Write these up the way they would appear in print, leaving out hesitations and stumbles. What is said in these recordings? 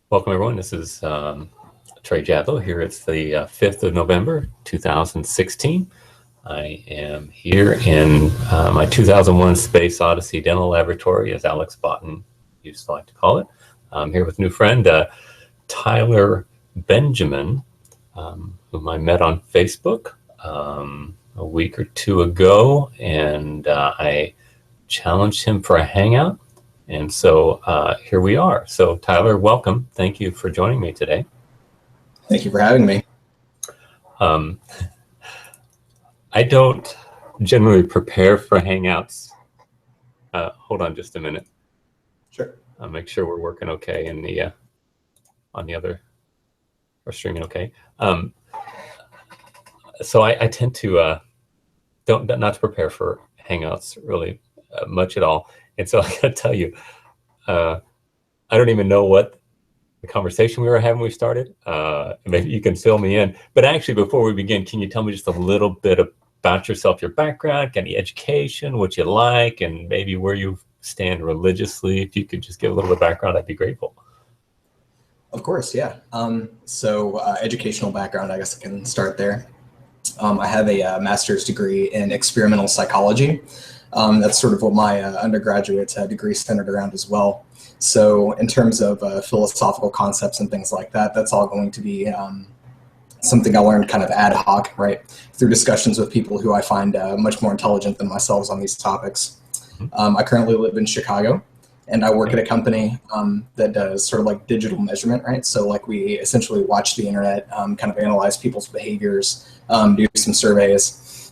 Welcome, everyone. This is Trey Jadlow here. It's the 5th of November, 2016. I am here in my 2001 Space Odyssey Dental Laboratory, as Alex Botten used to like to call it. I'm here with a new friend, Tyler Benjamin, whom I met on Facebook a week or two ago, and I challenged him for a hangout. And so here we are. So Tyler, welcome. Thank you for joining me today. Thank you for having me. I don't generally prepare for hangouts. Hold on just a minute. Sure. I'll make sure we're working okay in the on the other, or streaming okay. So I tend to not to prepare for hangouts really much at all. And so I gotta tell you, I don't even know what the conversation we were having when we started. Maybe you can fill me in. But actually, before we begin, can you tell me just a little bit about yourself, your background, any education, what you like, and maybe where you stand religiously? If you could just give a little bit of background, I'd be grateful. Of course, yeah. Educational background, I guess I can start there. I have a master's degree in experimental psychology. That's sort of what my undergraduate degree centered around as well. So in terms of philosophical concepts and things like that, that's all going to be something I learned kind of ad hoc, right, through discussions with people who I find much more intelligent than myself on these topics. I currently live in Chicago, and I work at a company that does sort of like digital measurement, right? So like we essentially watch the internet, kind of analyze people's behaviors, do some surveys,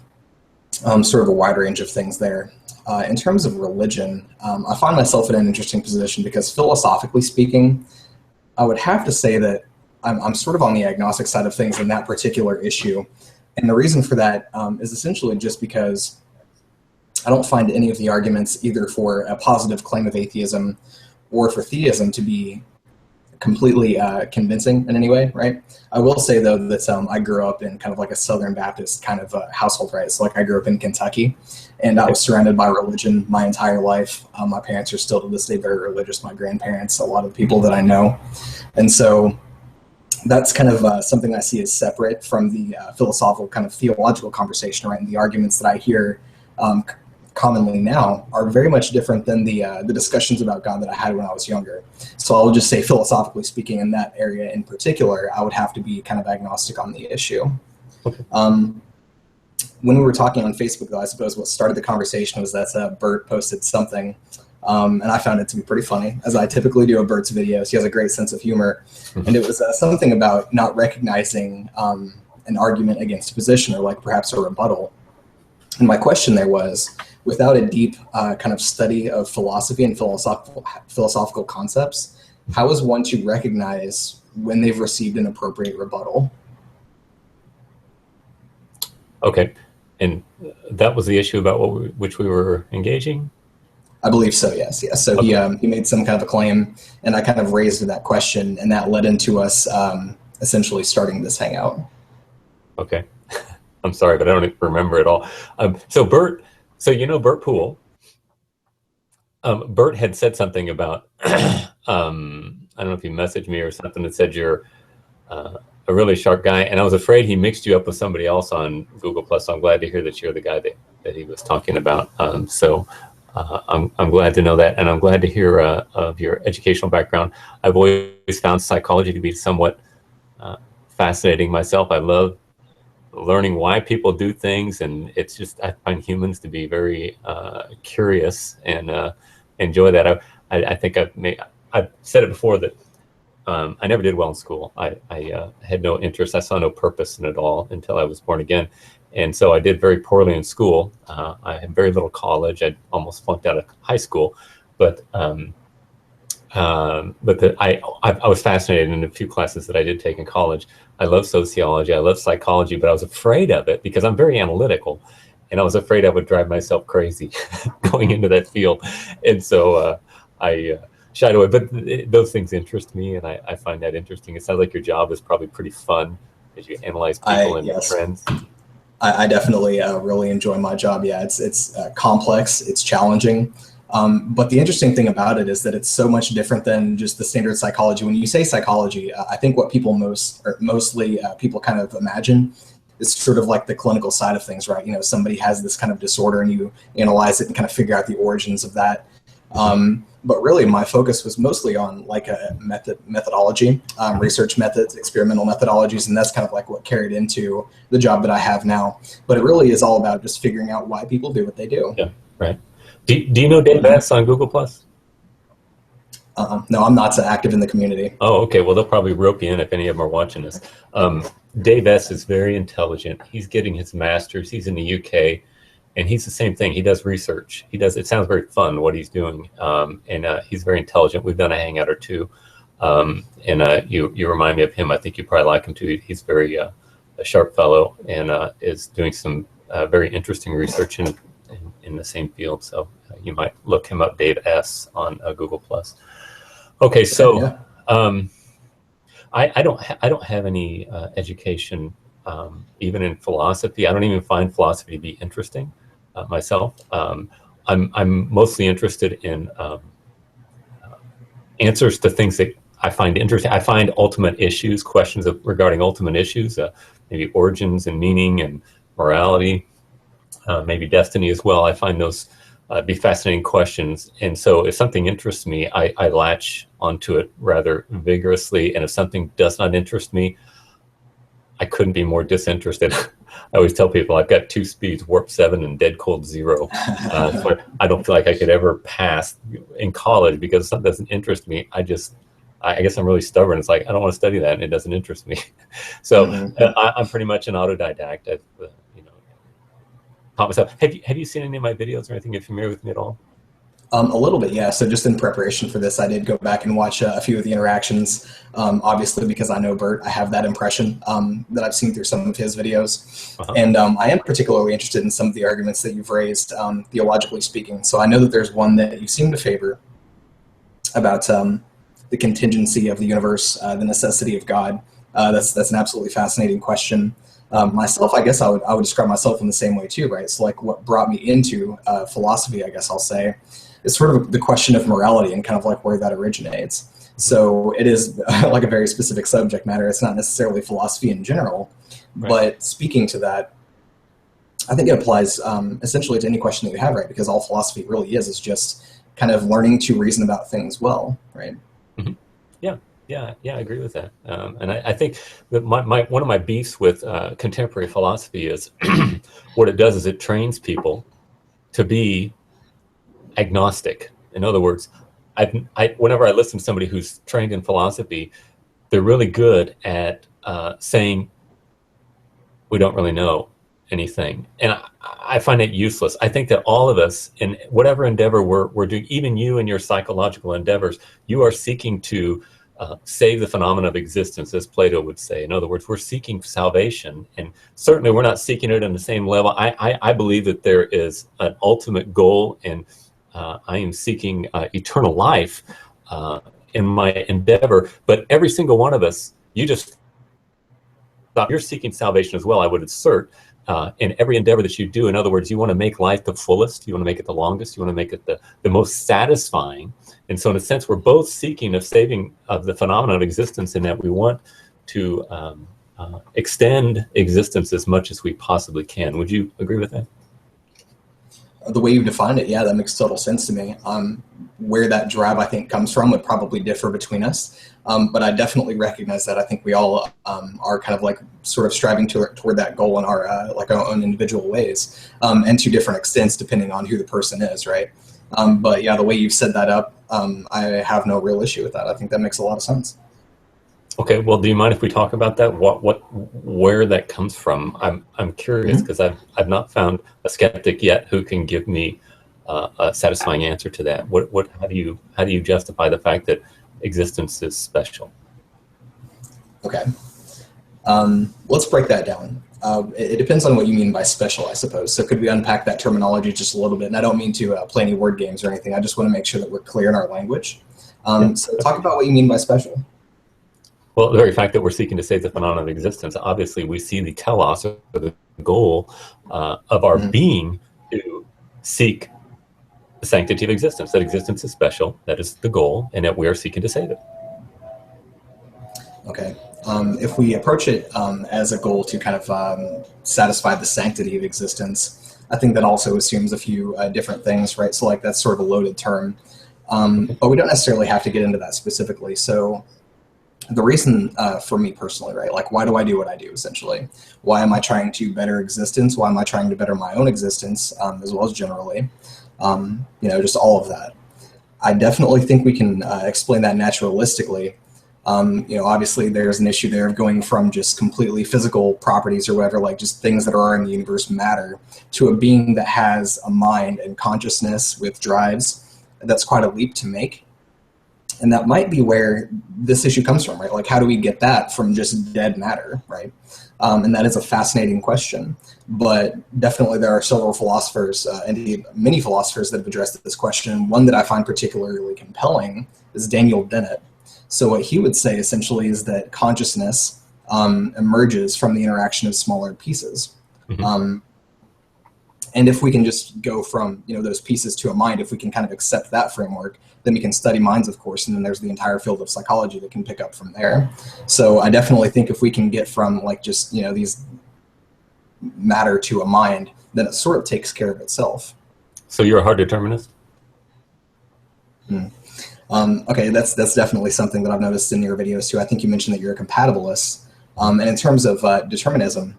sort of a wide range of things there. In terms of religion, I find myself in an interesting position because philosophically speaking, I would have to say that I'm sort of on the agnostic side of things in that particular issue. And the reason for that is essentially just because I don't find any of the arguments either for a positive claim of atheism or for theism to be completely convincing in any way, right? I will say, though, that I grew up in kind of like a Southern Baptist kind of household, right? So like I grew up in Kentucky, and I was surrounded by religion my entire life. My parents are still to this day very religious, my grandparents, a lot of the people that I know. And so that's kind of something I see as separate from the philosophical kind of theological conversation, right? And the arguments that I hear commonly now are very much different than the discussions about God that I had when I was younger. So I'll just say, philosophically speaking, in that area in particular, I would have to be kind of agnostic on the issue. Okay. When we were talking on Facebook, though, I suppose what started the conversation was that Bert posted something, and I found it to be pretty funny, as I typically do of Bert's videos. He has a great sense of humor, and it was something about not recognizing an argument against a position, or like perhaps a rebuttal. And my question there was, without a deep kind of study of philosophy and philosophical concepts, how is one to recognize when they've received an appropriate rebuttal? Okay. And that was the issue about which we were engaging? I believe so, yes. So okay. He made some kind of a claim, and I kind of raised that question, and that led into us essentially starting this hangout. Okay. I'm sorry, but I don't remember it all. So you know Bert Poole. Bert had said something about, I don't know if he messaged me or something that said you're a really sharp guy, and I was afraid he mixed you up with somebody else on Google+, so I'm glad to hear that you're the guy that he was talking about. I'm glad to know that, and I'm glad to hear of your educational background. I've always found psychology to be somewhat fascinating myself. I love learning why people do things, and it's just, I find humans to be very curious and enjoy that. I think I've said it before that I never did well in school. I had no interest. I saw no purpose in it all until I was born again, and so I did very poorly in school. I had very little college. I almost flunked out of high school, but I was fascinated in a few classes that I did take in college. I love sociology, I love psychology, but I was afraid of it because I'm very analytical, and I was afraid I would drive myself crazy going into that field. And so I shied away, but those things interest me, and I find that interesting. It sounds like your job is probably pretty fun as you analyze people and trends. I definitely really enjoy my job. Yeah, it's complex, it's challenging. But the interesting thing about it is that it's so much different than just the standard psychology. When you say psychology, I think what people mostly people kind of imagine is sort of like the clinical side of things, right? You know, somebody has this kind of disorder and you analyze it and kind of figure out the origins of that. But really my focus was mostly on like a methodology, research methods, experimental methodologies. And that's kind of like what carried into the job that I have now. But it really is all about just figuring out why people do what they do. Yeah, right. Do you know Dave S on Google Plus? No, I'm not so active in the community. Oh, okay. Well, they'll probably rope you in if any of them are watching this. Dave S is very intelligent. He's getting his master's. He's in the UK, and he's the same thing. He does research. He does. It sounds very fun what he's doing, and he's very intelligent. We've done a hangout or two, and you remind me of him. I think you probably like him too. He's very a sharp fellow and is doing some very interesting research in the same field. So you might look him up, Dave S on Google Plus. Okay, so yeah. I don't have any education, even in philosophy. I don't even find philosophy to be interesting myself. I'm mostly interested in answers to things that I find interesting. I find ultimate issues, questions regarding ultimate issues, maybe origins and meaning and morality, maybe destiny as well. I find those be fascinating questions. And so if something interests me, I latch onto it rather vigorously. And if something does not interest me, I couldn't be more disinterested. I always tell people I've got 2 speeds, warp 7 and dead cold 0. So I don't feel like I could ever pass in college because something doesn't interest me. I guess I'm really stubborn. It's like, I don't want to study that and it doesn't interest me. So I'm pretty much an autodidact. I've, taught myself. Have you seen any of my videos or anything? You're familiar with me at all? A little bit, yeah. So just in preparation for this, I did go back and watch a few of the interactions. Obviously, because I know Bert, I have that impression that I've seen through some of his videos. And I am particularly interested in some of the arguments that you've raised, theologically speaking. So I know that there's one that you seem to favor about the contingency of the universe, the necessity of God. That's an absolutely fascinating question. Myself, I guess I would describe myself in the same way too, right? So like what brought me into philosophy, I guess I'll say, is sort of the question of morality and kind of like where that originates. So it is like a very specific subject matter. It's not necessarily philosophy in general, right. But speaking to that, I think it applies essentially to any question that you have, right? Because all philosophy really is just kind of learning to reason about things well, right? Mm-hmm. Yeah, I agree with that. And I think that one of my beefs with contemporary philosophy is what it does is it trains people to be agnostic. In other words, whenever I listen to somebody who's trained in philosophy, they're really good at saying, we don't really know anything. And I find it useless. I think that all of us, in whatever endeavor we're doing, even you in your psychological endeavors, you are seeking to save the phenomena of existence, as Plato would say. In other words, we're seeking salvation, and certainly we're not seeking it on the same level. I believe that there is an ultimate goal, and I am seeking eternal life in my endeavor. But every single one of us, you're seeking salvation as well, I would assert, in every endeavor that you do. In other words, you want to make life the fullest, you want to make it the longest, you want to make it the most satisfying. And so in a sense, we're both seeking of saving of the phenomenon of existence in that we want to extend existence as much as we possibly can. Would you agree with that? The way you've defined it, yeah, that makes total sense to me. Where that drive, I think, comes from would probably differ between us. But I definitely recognize that. I think we all are kind of like sort of striving toward that goal in our like our own individual ways, and to different extents depending on who the person is, right? But yeah, the way you've set that up, I have no real issue with that. I think that makes a lot of sense. Okay, well, do you mind if we talk about that? Where that comes from? I'm curious because I've not found a skeptic yet who can give me a satisfying answer to that. How do you justify the fact that existence is special? Okay, let's break that down. It depends on what you mean by special, I suppose. So could we unpack that terminology just a little bit? And I don't mean to play any word games or anything. I just want to make sure that we're clear in our language. So talk about what you mean by special. Well, the very fact that we're seeking to save the phenomenon of existence, obviously we see the telos, or the goal of our being, to seek the sanctity of existence, that existence is special, that is the goal, and that we are seeking to save it. Okay. If we approach it as a goal to kind of satisfy the sanctity of existence, I think that also assumes a few different things, right? So like that's sort of a loaded term, but we don't necessarily have to get into that specifically. So the reason for me personally, right? Like, why do I do what I do, essentially? Why am I trying to better existence? Why am I trying to better my own existence, as well as generally? Just all of that. I definitely think we can explain that naturalistically. Obviously there's an issue there of going from just completely physical properties or whatever, like just things that are in the universe matter, to a being that has a mind and consciousness with drives. That's quite a leap to make. And that might be where this issue comes from, right? Like, how do we get that from just dead matter, right? And that is a fascinating question. But definitely there are several philosophers, indeed many philosophers, that have addressed this question. One that I find particularly compelling is Daniel Dennett. So what he would say essentially is that consciousness emerges from the interaction of smaller pieces. Mm-hmm. And if we can just go from those pieces to a mind, if we can kind of accept that framework, then we can study minds, of course, and then there's the entire field of psychology that can pick up from there. So I definitely think if we can get from like just these matter to a mind, then it sort of takes care of itself. So you're a hard determinist? Okay, that's definitely something that I've noticed in your videos too. I think you mentioned that you're a compatibilist. And in terms of determinism,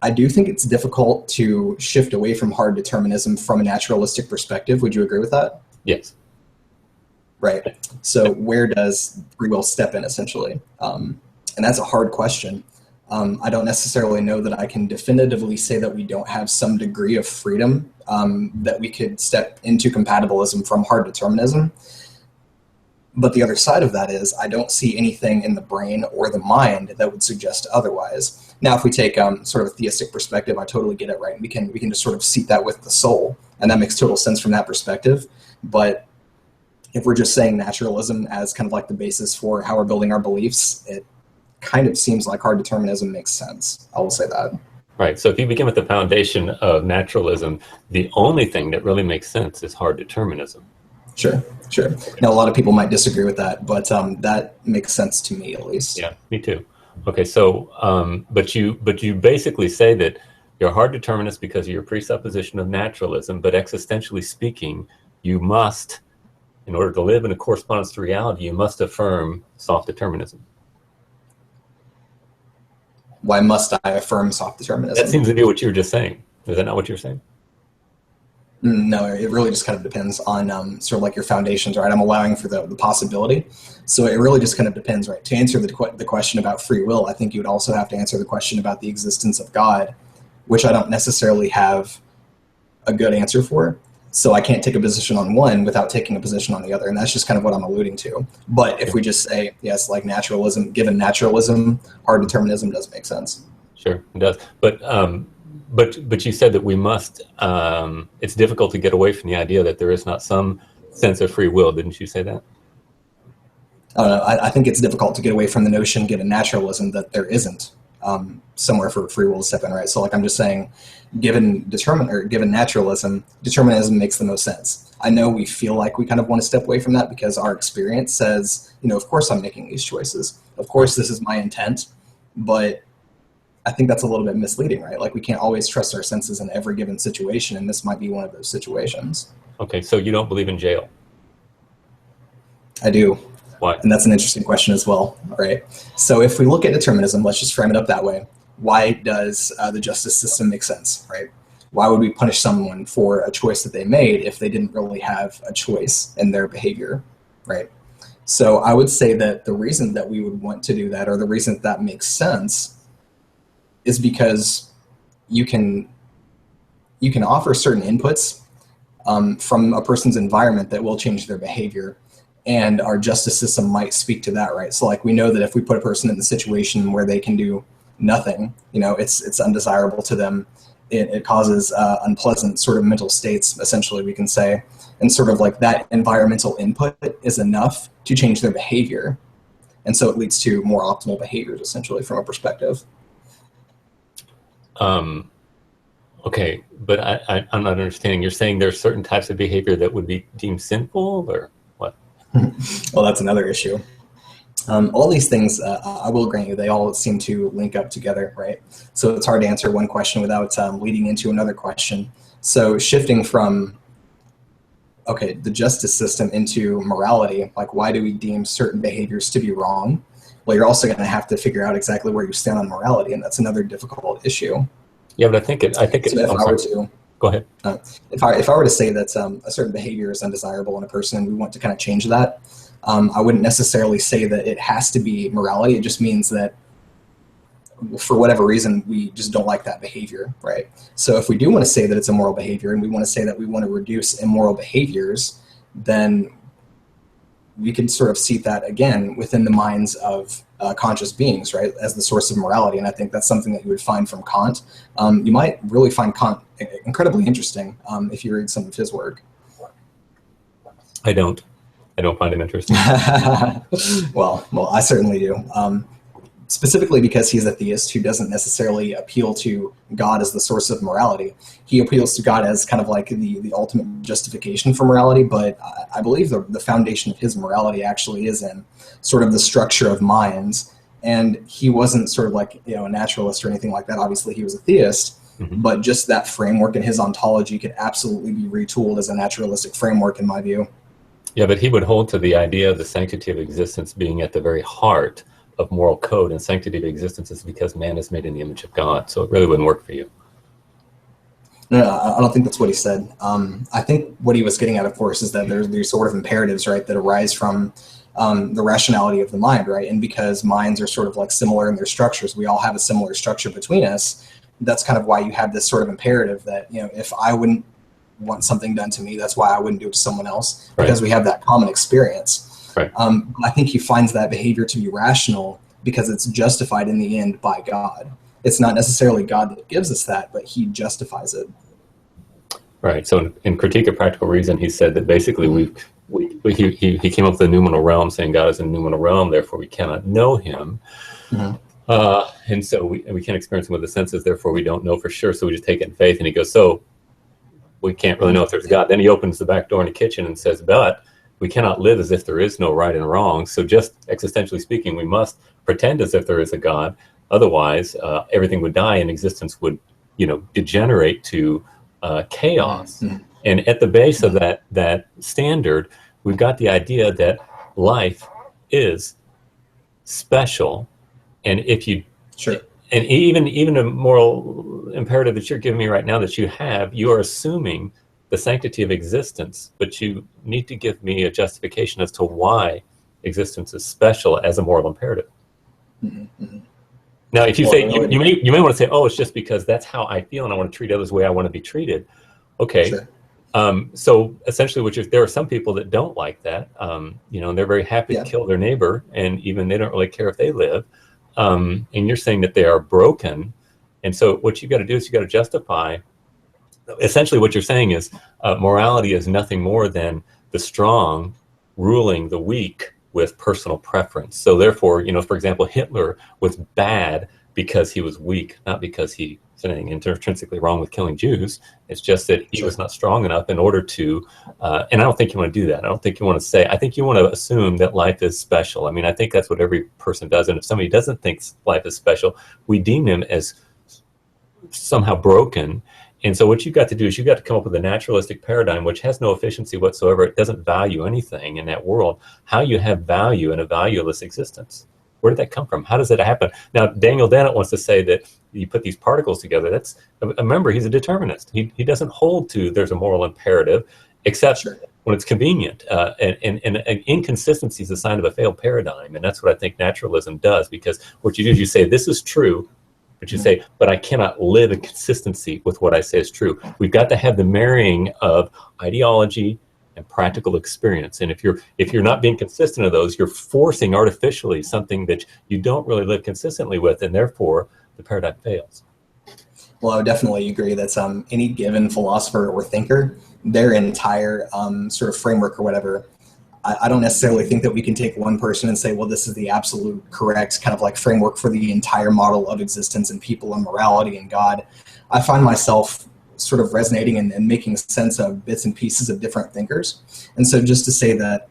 I do think it's difficult to shift away from hard determinism from a naturalistic perspective. Would you agree with that? Yes. Right. So where does free will step in, essentially? And that's a hard question. I don't necessarily know that I can definitively say that we don't have some degree of freedom that we could step into compatibilism from hard determinism. But the other side of that is I don't see anything in the brain or the mind that would suggest otherwise. Now, if we take sort of a theistic perspective, I totally get it, right? We can just sort of seat that with the soul, and that makes total sense from that perspective. But if we're just saying naturalism as kind of like the basis for how we're building our beliefs, it kind of seems like hard determinism makes sense. I will say that. Right. So if you begin with the foundation of naturalism, the only thing that really makes sense is hard determinism. Sure. Now, a lot of people might disagree with that, but that makes sense to me, at least. Yeah, me too. Okay, so but you basically say that you're a hard determinist because of your presupposition of naturalism, but existentially speaking, you must, in order to live in a correspondence to reality, you must affirm soft determinism. Why must I affirm soft determinism? That seems to be what you were just saying. Is that not what you're saying? No, it really just kind of depends on sort of like your foundations, right? I'm allowing for the possibility. So it really just kind of depends, right? To answer the question about free will, I think you would also have to answer the question about the existence of God, which I don't necessarily have a good answer for. So I can't take a position on one without taking a position on the other. And that's just kind of what I'm alluding to. But if we just say, yes, like naturalism, given naturalism, hard determinism does make sense. Sure, it does. But you said that we must, it's difficult to get away from the idea that there is not some sense of free will. Didn't you say that? I think it's difficult to get away from the notion, given naturalism, that there isn't somewhere for free will to step in, right? So like I'm just saying, given naturalism, determinism makes the most sense. I know we feel like we kind of want to step away from that because our experience says, of course I'm making these choices. Of course this is my intent, but I think that's a little bit misleading, right? Like we can't always trust our senses in every given situation, and this might be one of those situations. Okay, so you don't believe in jail? I do. Why? And that's an interesting question as well, right? So if we look at determinism, let's just frame it up that way. Why does the justice system make sense, right? Why would we punish someone for a choice that they made if they didn't really have a choice in their behavior, right? So I would say that the reason that we would want to do that, or the reason that makes sense, is because you can offer certain inputs from a person's environment that will change their behavior, and our justice system might speak to that, right? So like we know that if we put a person in the situation where they can do nothing, it's undesirable to them. It causes unpleasant sort of mental states, essentially, we can say, and sort of like that environmental input is enough to change their behavior, and so it leads to more optimal behaviors, essentially, from a perspective. Okay, but I'm not understanding. You're saying there's certain types of behavior that would be deemed sinful, or what? Well, that's another issue. All these things, I will grant you, they all seem to link up together, right? So it's hard to answer one question without leading into another question. So shifting from, okay, the justice system into morality, like why do we deem certain behaviors to be wrong? Well, you're also going to have to figure out exactly where you stand on morality, and that's another difficult issue. Yeah, but I think So it. if I'm I were sorry. to, Go ahead. if I were to say that a certain behavior is undesirable in a person and we want to kind of change that, I wouldn't necessarily say that it has to be morality. It just means that for whatever reason, we just don't like that behavior, right? So if we do want to say that it's a moral behavior and we want to say that we want to reduce immoral behaviors, then we can sort of see that again within the minds of conscious beings, right, as the source of morality. And I think that's something that you would find from Kant. You might really find Kant incredibly interesting if you read some of his work. I don't. I don't find him interesting. well, I certainly do. Specifically because he's a theist who doesn't necessarily appeal to God as the source of morality. He appeals to God as kind of like the ultimate justification for morality, but I believe the foundation of his morality actually is in sort of the structure of minds. And he wasn't sort of like, a naturalist or anything like that. Obviously, he was a theist, but just that framework in his ontology could absolutely be retooled as a naturalistic framework, in my view. Yeah, but he would hold to the idea of the sanctity of existence being at the very heart of moral code, and sanctity of existence is because man is made in the image of God. So it really wouldn't work for you. No, I don't think that's what he said. I think what he was getting at, of course, is that there's these sort of imperatives, right, that arise from the rationality of the mind, right? And because minds are sort of like similar in their structures, we all have a similar structure between us. That's kind of why you have this sort of imperative that, if I wouldn't want something done to me, that's why I wouldn't do it to someone else, because we have that common experience. Right. I think he finds that behavior to be rational because it's justified in the end by God. It's not necessarily God that gives us that, but he justifies it. Right. So in Critique of Practical Reason, he said that basically he came up with a noumenal realm, saying God is a noumenal realm, therefore we cannot know him. And so we can't experience him with the senses, therefore we don't know for sure. So we just take it in faith. And he goes, so we can't really know if there's God. Then he opens the back door in the kitchen and says, but we cannot live as if there is no right and wrong. So just existentially speaking, we must pretend as if there is a God. Otherwise, everything would die and existence would, degenerate to chaos. And at the base of that standard, we've got the idea that life is special. And if you, and even a moral imperative that you're giving me right now that you are assuming the sanctity of existence, but you need to give me a justification as to why existence is special as a moral imperative. Now, if you say, you may want to say, oh, it's just because that's how I feel and I want to treat others the way I want to be treated. Okay. So essentially, there are some people that don't like that, and they're very happy to kill their neighbor, and even they don't really care if they live. And you're saying that they are broken. And so what you got to do is you got to justify. Essentially, what you're saying is morality is nothing more than the strong ruling the weak with personal preference. So therefore, for example, Hitler was bad because he was weak, not because he was anything intrinsically wrong with killing Jews. It's just that he was not strong enough in order to, and I don't think you want to do that. I don't think you want to say, I think you want to assume that life is special. I mean, I think that's what every person does. And if somebody doesn't think life is special, we deem them as somehow broken. And so what you've got to do is you've got to come up with a naturalistic paradigm which has no efficiency whatsoever. It doesn't value anything in that world. How you have value in a valueless existence. Where did that come from? How does that happen? Now, Daniel Dennett wants to say that you put these particles together. That's, remember, he's a determinist. He doesn't hold to there's a moral imperative, except when it's convenient. And inconsistency is a sign of a failed paradigm. And that's what I think naturalism does, because what you do is you say, this is true, but you say, but I cannot live in consistency with what I say is true. We've got to have the marrying of ideology and practical experience. And if you're not being consistent of those, you're forcing artificially something that you don't really live consistently with, and therefore the paradigm fails. Well, I would definitely agree that any given philosopher or thinker, their entire sort of framework or whatever, I don't necessarily think that we can take one person and say, well, this is the absolute correct kind of like framework for the entire model of existence and people and morality and God. I find myself sort of resonating and making sense of bits and pieces of different thinkers. And so just to say that,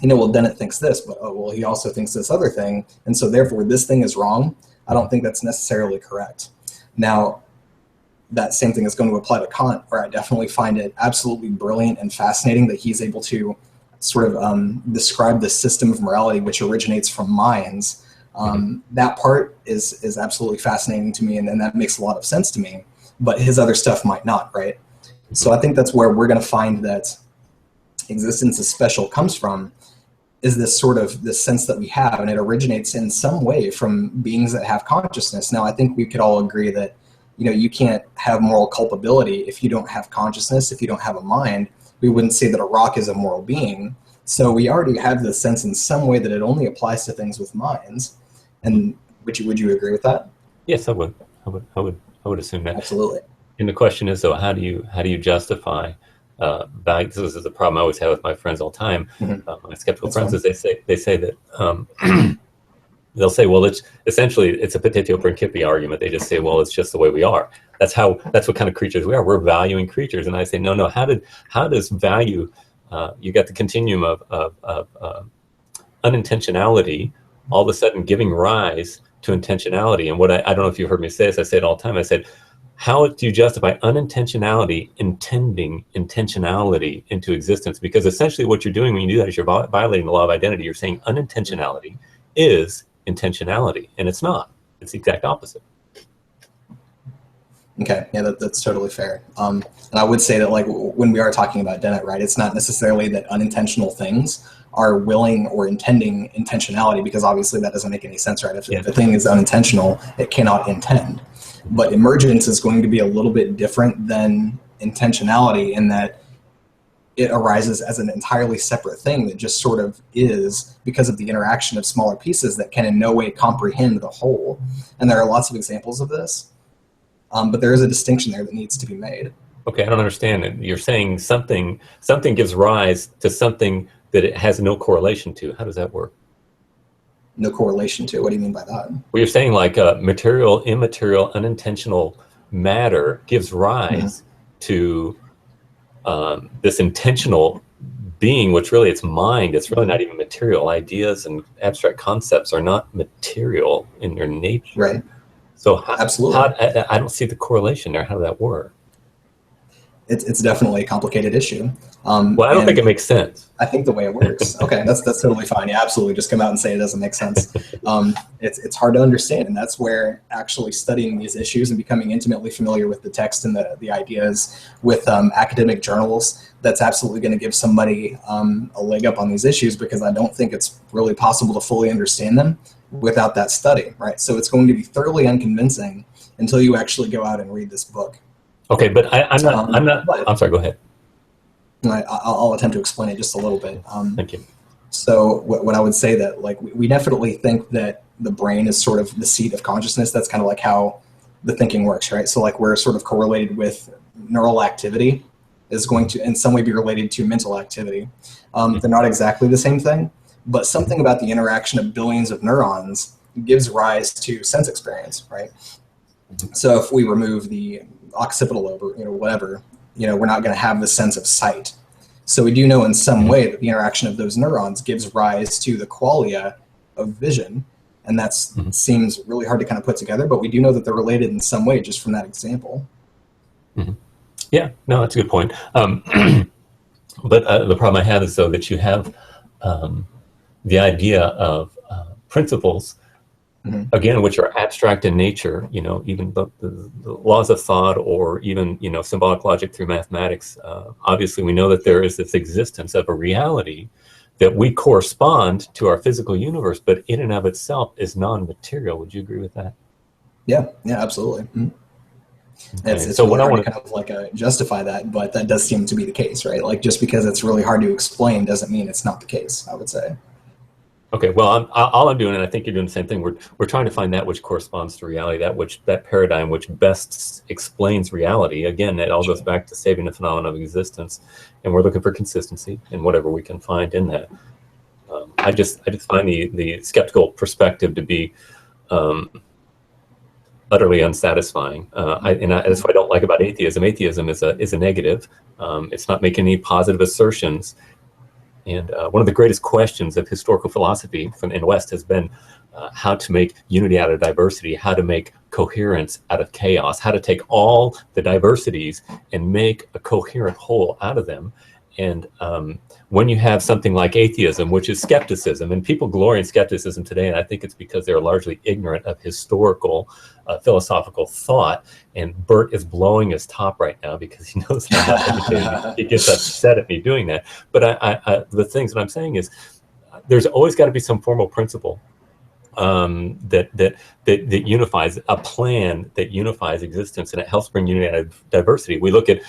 well, Dennett thinks this, but well, he also thinks this other thing, and so therefore this thing is wrong, I don't think that's necessarily correct. Now, that same thing is going to apply to Kant, where I definitely find it absolutely brilliant and fascinating that he's able to sort of describe the system of morality which originates from minds. That part is absolutely fascinating to me, and that makes a lot of sense to me, but his other stuff might not, right? So I think that's where we're going to find that existence is special comes from, is this sort of this sense that we have, and it originates in some way from beings that have consciousness. Now, I think we could all agree that, you can't have moral culpability if you don't have consciousness, if you don't have a mind. We wouldn't say that a rock is a moral being. So we already have this sense in some way that it only applies to things with minds. And would you agree with that? Yes, I would. I would assume that. Absolutely. And the question is, though, how do you justify value? This is a problem I always have with my friends all the time. My skeptical friends, is they say that they'll say, well, it's a potato principia argument. They just say, well, it's just the way we are. That's what kind of creatures we are. We're valuing creatures. And I say, no. How does value? You got the continuum of unintentionality, all of a sudden giving rise to intentionality. And what I don't know if you heard me say this, I say it all the time. I said, how do you justify unintentionality intending intentionality into existence? Because essentially what you're doing when you do that is you're violating the law of identity. You're saying unintentionality is intentionality, and it's not. It's the exact opposite. Okay, yeah, that's totally fair. And I would say that, like, when we are talking about Dennett, right, it's not necessarily that unintentional things are willing or intending intentionality, because obviously that doesn't make any sense, right? If a thing is unintentional, it cannot intend. But emergence is going to be a little bit different than intentionality, in that it arises as an entirely separate thing that just sort of is because of the interaction of smaller pieces that can in no way comprehend the whole. And there are lots of examples of this, but there is a distinction there that needs to be made. Okay, I don't understand it. You're saying something gives rise to something that it has no correlation to. How does that work? No correlation to? What do you mean by that? Well, you're saying like material, immaterial, unintentional matter gives rise to this intentional being, which really it's mind. It's really not even material. Ideas and abstract concepts are not material in their nature. Right. So absolutely, I don't see the correlation there. How does that work? It's definitely a complicated issue. Well, I don't think it makes sense. I think the way it works. Okay, that's totally fine. Yeah, absolutely. Just come out and say it doesn't make sense. It's hard to understand, and that's where actually studying these issues and becoming intimately familiar with the text and the ideas with academic journals, that's absolutely going to give somebody a leg up on these issues, because I don't think it's really possible to fully understand them without that study, right? So it's going to be thoroughly unconvincing until you actually go out and read this book. Okay, but I'm sorry, go ahead. I'll attempt to explain it just a little bit. Thank you. So what I would say, that like we definitely think that the brain is sort of the seat of consciousness. That's kind of like how the thinking works, right? So like we're sort of correlated with neural activity is going to in some way be related to mental activity. They're not exactly the same thing, but something about the interaction of billions of neurons gives rise to sense experience, right? So if we remove the occipital lobe, or whatever, we're not going to have the sense of sight. So we do know in some way that the interaction of those neurons gives rise to the qualia of vision, and that seems really hard to kind of put together, but we do know that they're related in some way just from that example. Yeah, no, that's a good point. But the problem I have is, though, that you have the idea of principles, again, which are abstract in nature, even the laws of thought, or even, symbolic logic through mathematics. Obviously, we know that there is this existence of a reality that we correspond to our physical universe, but in and of itself is non-material. Would you agree with that? Yeah, absolutely. Okay. It's so really hard to kind of like justify that, but that does seem to be the case, right? Like just because it's really hard to explain doesn't mean it's not the case, I would say. Okay, well, all I'm doing, and I think you're doing the same thing, we're trying to find that which corresponds to reality, that paradigm which best explains reality. Again, it all goes back to saving the phenomenon of existence, and we're looking for consistency in whatever we can find in that. I just find the skeptical perspective to be utterly unsatisfying. That's what I don't like about atheism. Atheism is a negative. It's not making any positive assertions. And one of the greatest questions of historical philosophy in the West has been how to make unity out of diversity, how to make coherence out of chaos, how to take all the diversities and make a coherent whole out of them. And when you have something like atheism, which is skepticism, and people glory in skepticism today, and I think it's because they're largely ignorant of historical philosophical thought. And Bert is blowing his top right now because he knows I'm not educated. He gets upset at me doing that. But the things that I'm saying is there's always got to be some formal principle that unifies, a plan that unifies existence, and it helps bring unity out of diversity. We look at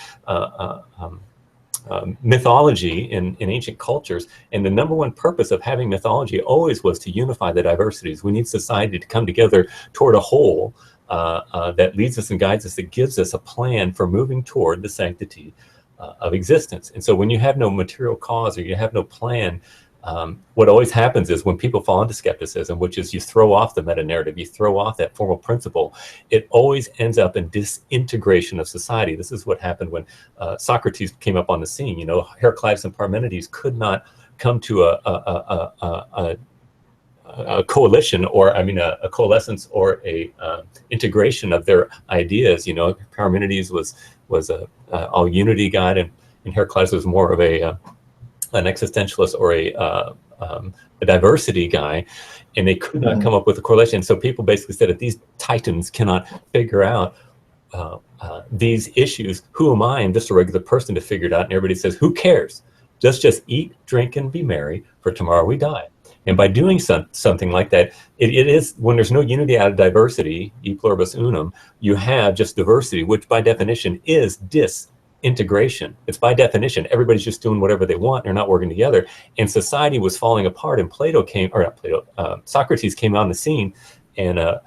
mythology in ancient cultures, and the number one purpose of having mythology always was to unify the diversities. We need society to come together toward a whole that leads us and guides us, that gives us a plan for moving toward the sanctity of existence. And so when you have no material cause, or you have no plan, what always happens is when people fall into skepticism, which is you throw off the meta-narrative, you throw off that formal principle, it always ends up in disintegration of society. This is what happened when Socrates came up on the scene. You know, Heraclitus and Parmenides could not come to a coalition, or a coalescence, or a integration of their ideas. You know, Parmenides was a all unity guide, and Heraclitus was more of an existentialist or a diversity guy, and they could not come up with a correlation. So people basically said, if these titans cannot figure out these issues, who am I? I'm just a regular person to figure it out. And everybody says, who cares? Just eat, drink, and be merry, for tomorrow we die. And by doing something like that, it is, when there's no unity out of diversity, e pluribus unum, you have just diversity, which by definition is disintegration. It's by definition, everybody's just doing whatever they want. They're not working together. And society was falling apart. And Socrates came on the scene and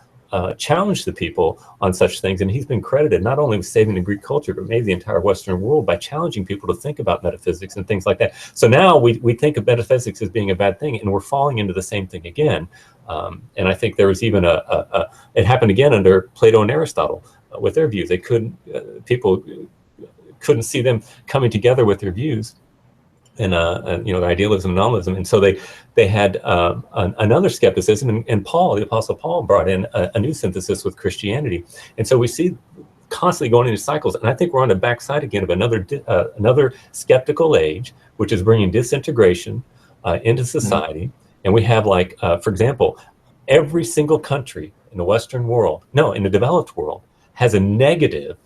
challenged the people on such things. And he's been credited not only with saving the Greek culture, but maybe the entire Western world by challenging people to think about metaphysics and things like that. So now we think of metaphysics as being a bad thing, and we're falling into the same thing again. And I think there was even it happened again under Plato and Aristotle with their views. They people couldn't see them coming together with their views, and their idealism and nominalism. And so they had another skepticism, and Paul, the Apostle Paul, brought in a new synthesis with Christianity. And so we see constantly going into cycles, and I think we're on the backside again of another skeptical age, which is bringing disintegration into society. And we have, like, for example, every single country in the Western world, in the developed world, has a negative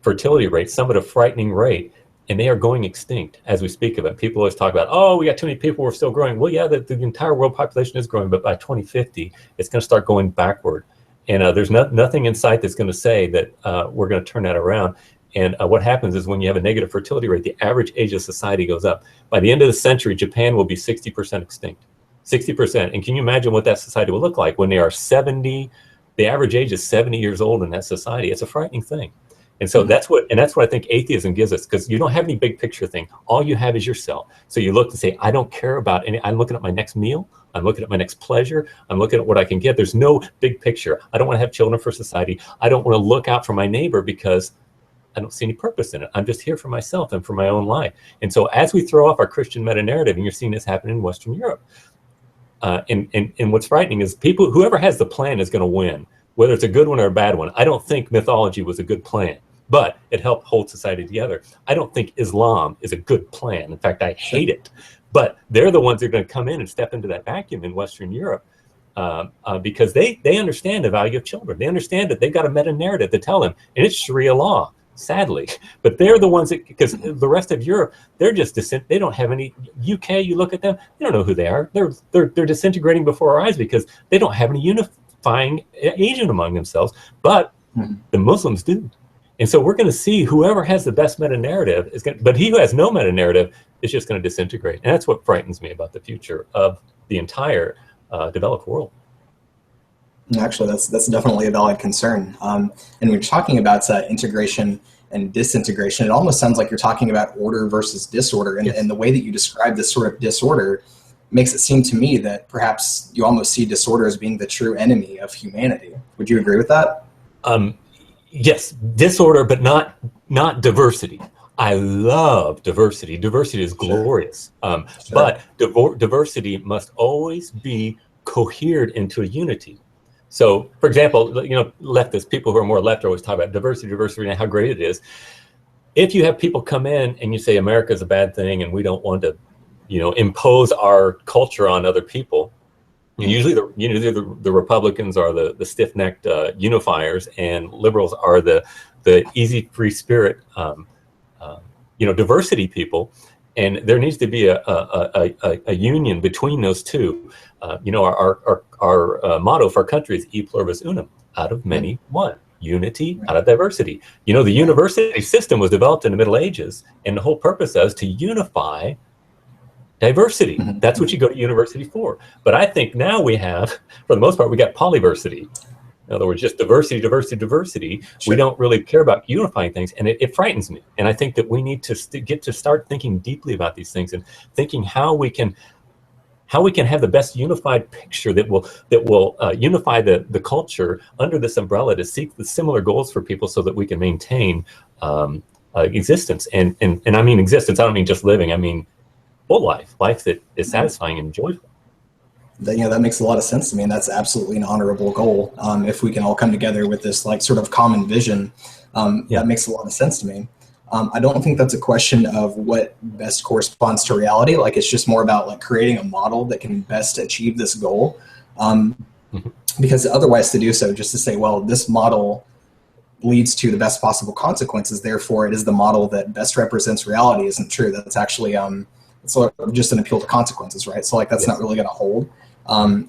fertility rate, some at a frightening rate, and they are going extinct as we speak of it. People always talk about, oh, we got too many people, we're still growing. Well, yeah, the entire world population is growing, but by 2050, it's going to start going backward. And there's nothing in sight that's going to say that we're going to turn that around. And what happens is when you have a negative fertility rate, the average age of society goes up. By the end of the century, Japan will be 60% extinct. 60%. And can you imagine what that society will look like when they are 70? The average age is 70 years old in that society. It's a frightening thing. And so that's what I think atheism gives us, because you don't have any big picture thing. All you have is yourself. So you look and say, I don't care about any, I'm looking at my next meal. I'm looking at my next pleasure. I'm looking at what I can get. There's no big picture. I don't want to have children for society. I don't want to look out for my neighbor because I don't see any purpose in it. I'm just here for myself and for my own life. And so as we throw off our Christian meta-narrative, and you're seeing this happen in Western Europe, and what's frightening is whoever has the plan is going to win, whether it's a good one or a bad one. I don't think mythology was a good plan, but it helped hold society together. I don't think Islam is a good plan. In fact, I hate it. But they're the ones that are going to come in and step into that vacuum in Western Europe because they understand the value of children. They understand that they've got a meta-narrative to tell them, and it's Sharia law, sadly. But they're the ones that, because the rest of Europe, they're just they don't have any. UK, you look at them, they don't know who they are. They're disintegrating before our eyes because they don't have any unifying agent among themselves. But the Muslims do. And so we're going to see whoever has the best meta-narrative is going to, but he who has no meta-narrative is just going to disintegrate. And that's what frightens me about the future of the entire developed world. Actually, that's definitely a valid concern. And when you're talking about integration and disintegration, it almost sounds like you're talking about order versus disorder. And, Yes. and the way that you describe this sort of disorder makes it seem to me that perhaps you almost see disorder as being the true enemy of humanity. Would you agree with that? Um, yes, disorder, but not diversity. I love diversity. Diversity is Sure. glorious. Sure. But diversity must always be cohered into a unity. So, for example, leftists, people who are more left, are always talk about diversity, diversity, and how great it is. If you have people come in and you say America is a bad thing and we don't want to, impose our culture on other people, usually the Republicans are the stiff-necked unifiers, and liberals are the easy free spirit, diversity people. And there needs to be a union between those two. Our motto for our country is "E pluribus unum," out of many one. Unity out of diversity. The university system was developed in the Middle Ages, and the whole purpose is to unify diversity. That's what you go to university for. But I think now we have, for the most part, we got polyversity. In other words, just diversity, diversity, diversity. Sure. We don't really care about unifying things, and it frightens me. And I think that we need to get to start thinking deeply about these things and thinking how we can have the best unified picture that will unify the culture under this umbrella to seek the similar goals for people, so that we can maintain existence. And I mean existence. I don't mean just living. I mean full life that is satisfying and joyful. That makes a lot of sense to me, and that's absolutely an honorable goal. If we can all come together with this sort of common vision, that makes a lot of sense to me. I don't think that's a question of what best corresponds to reality. It's just more about creating a model that can best achieve this goal. Because otherwise, to do so, just to say, well, this model leads to the best possible consequences, therefore it is the model that best represents reality, isn't true. That's actually it's just an appeal to consequences, right? So that's not really going to hold.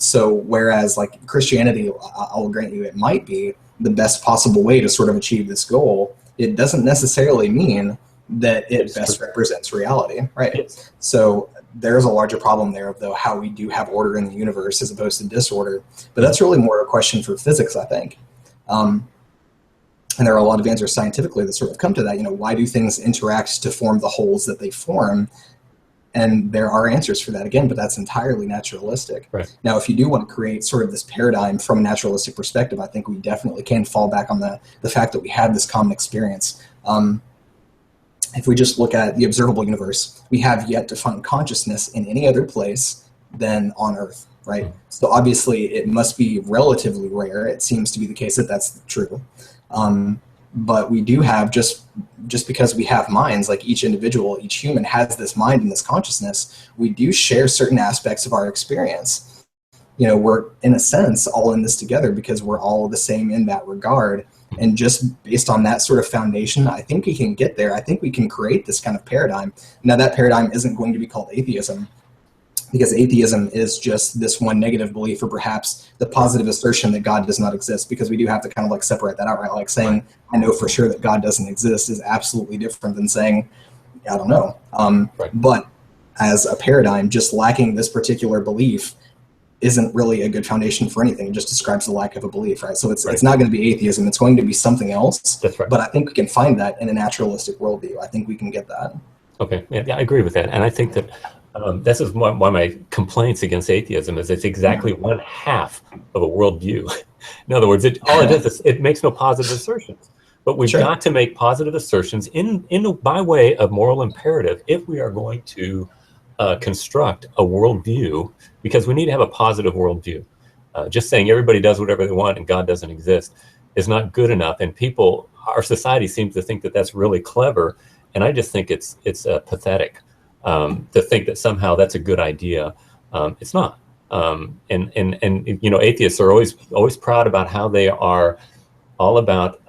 So whereas Christianity, I'll grant you, it might be the best possible way to sort of achieve this goal, it doesn't necessarily mean that it best represents reality, right? Yes. So there's a larger problem there of how we do have order in the universe as opposed to disorder. But that's really more a question for physics, I think. And there are a lot of answers scientifically that sort of come to that. Why do things interact to form the wholes that they form? And there are answers for that again, but that's entirely naturalistic. Right. Now, if you do want to create sort of this paradigm from a naturalistic perspective, I think we definitely can fall back on the fact that we have this common experience. If we just look at the observable universe, we have yet to find consciousness in any other place than on Earth, right? So obviously it must be relatively rare. It seems to be the case that that's true. But we do have, just because we have minds, each individual, each human has this mind and this consciousness, we do share certain aspects of our experience. We're, in a sense, all in this together because we're all the same in that regard. And just based on that sort of foundation, I think we can get there. I think we can create this kind of paradigm. Now, that paradigm isn't going to be called atheism, because atheism is just this one negative belief, or perhaps the positive assertion that God does not exist, because we do have to kind of separate that out, right? Saying, I know for sure that God doesn't exist is absolutely different than saying, I don't know. But as a paradigm, just lacking this particular belief isn't really a good foundation for anything. It just describes the lack of a belief, right? So it's not going to be atheism. It's going to be something else. That's right. But I think we can find that in a naturalistic worldview. I think we can get that. Okay. Yeah, I agree with that. And I think that this is one of my complaints against atheism is it's exactly one half of a worldview. In other words, all it does is it makes no positive assertions. But we've got to make positive assertions by way of moral imperative if we are going to construct a worldview, because we need to have a positive worldview. Just saying everybody does whatever they want and God doesn't exist is not good enough. And our society seems to think that that's really clever. And I just think it's pathetic. To think that somehow that's a good idea. It's not. And atheists are always proud about how they are all about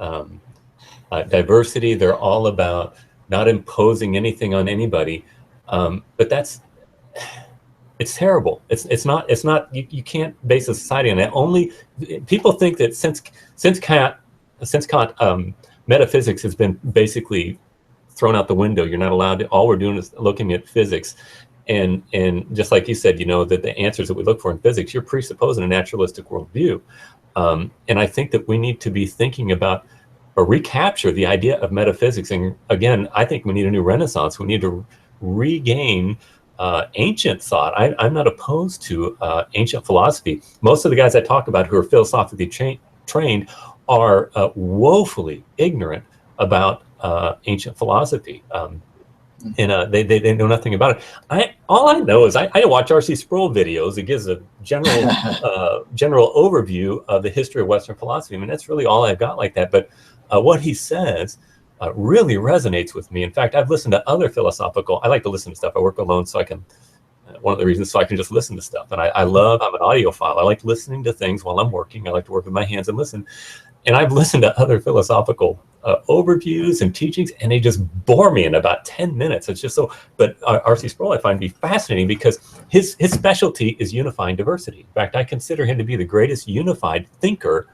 diversity. They're all about not imposing anything on anybody. But it's terrible. It's not. You can't base a society on that. Only people think that since Kant, metaphysics has been basically thrown out the window. You're not allowed to. All we're doing is looking at physics, and just like you said, that the answers that we look for in physics, you're presupposing a naturalistic worldview. And I think that we need to be thinking about or recapture the idea of metaphysics. And again, I think we need a new renaissance. We need to regain ancient thought. I'm not opposed to ancient philosophy. Most of the guys I talk about who are philosophically trained are woefully ignorant about ancient philosophy. And they know nothing about it. All I know is I watch R.C. Sproul videos. It gives a general overview of the history of Western philosophy. I mean, that's really all I've got like that. But what he says really resonates with me. In fact, I've listened to other philosophical. I like to listen to stuff. I work alone, so I can. One of the reasons so I can just listen to stuff. And I'm an audiophile. I like listening to things while I'm working. I like to work with my hands and listen. And I've listened to other philosophical overviews and teachings, and they just bore me in about 10 minutes. It's just so, but R.C. Sproul I find to be fascinating because his specialty is unifying diversity. In fact, I consider him to be the greatest unified thinker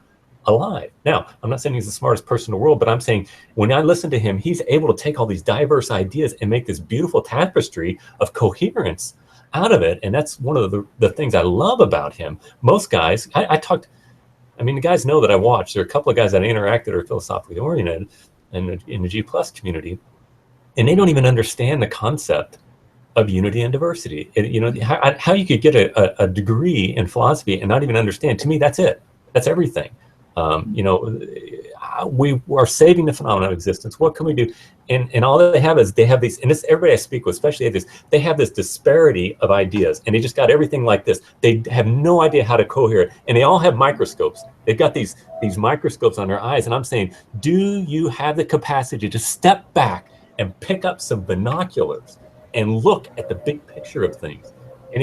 alive. Now, I'm not saying he's the smartest person in the world, but I'm saying when I listen to him, he's able to take all these diverse ideas and make this beautiful tapestry of coherence out of it. And that's one of the things I love about him. Most guys, the guys know that I watch. There are a couple of guys that I interact that are philosophically oriented in the G plus community, and they don't even understand the concept of unity and diversity. How you could get a degree in philosophy and not even understand. To me, that's it. That's everything. We are saving the phenomenon of existence. What can we do? And all they have is these, and this everybody I speak with, especially this, they have this disparity of ideas, and they just got everything like this. They have no idea how to cohere it, and they all have microscopes. They've got these microscopes on their eyes, and I'm saying, do you have the capacity to step back and pick up some binoculars and look at the big picture of things? And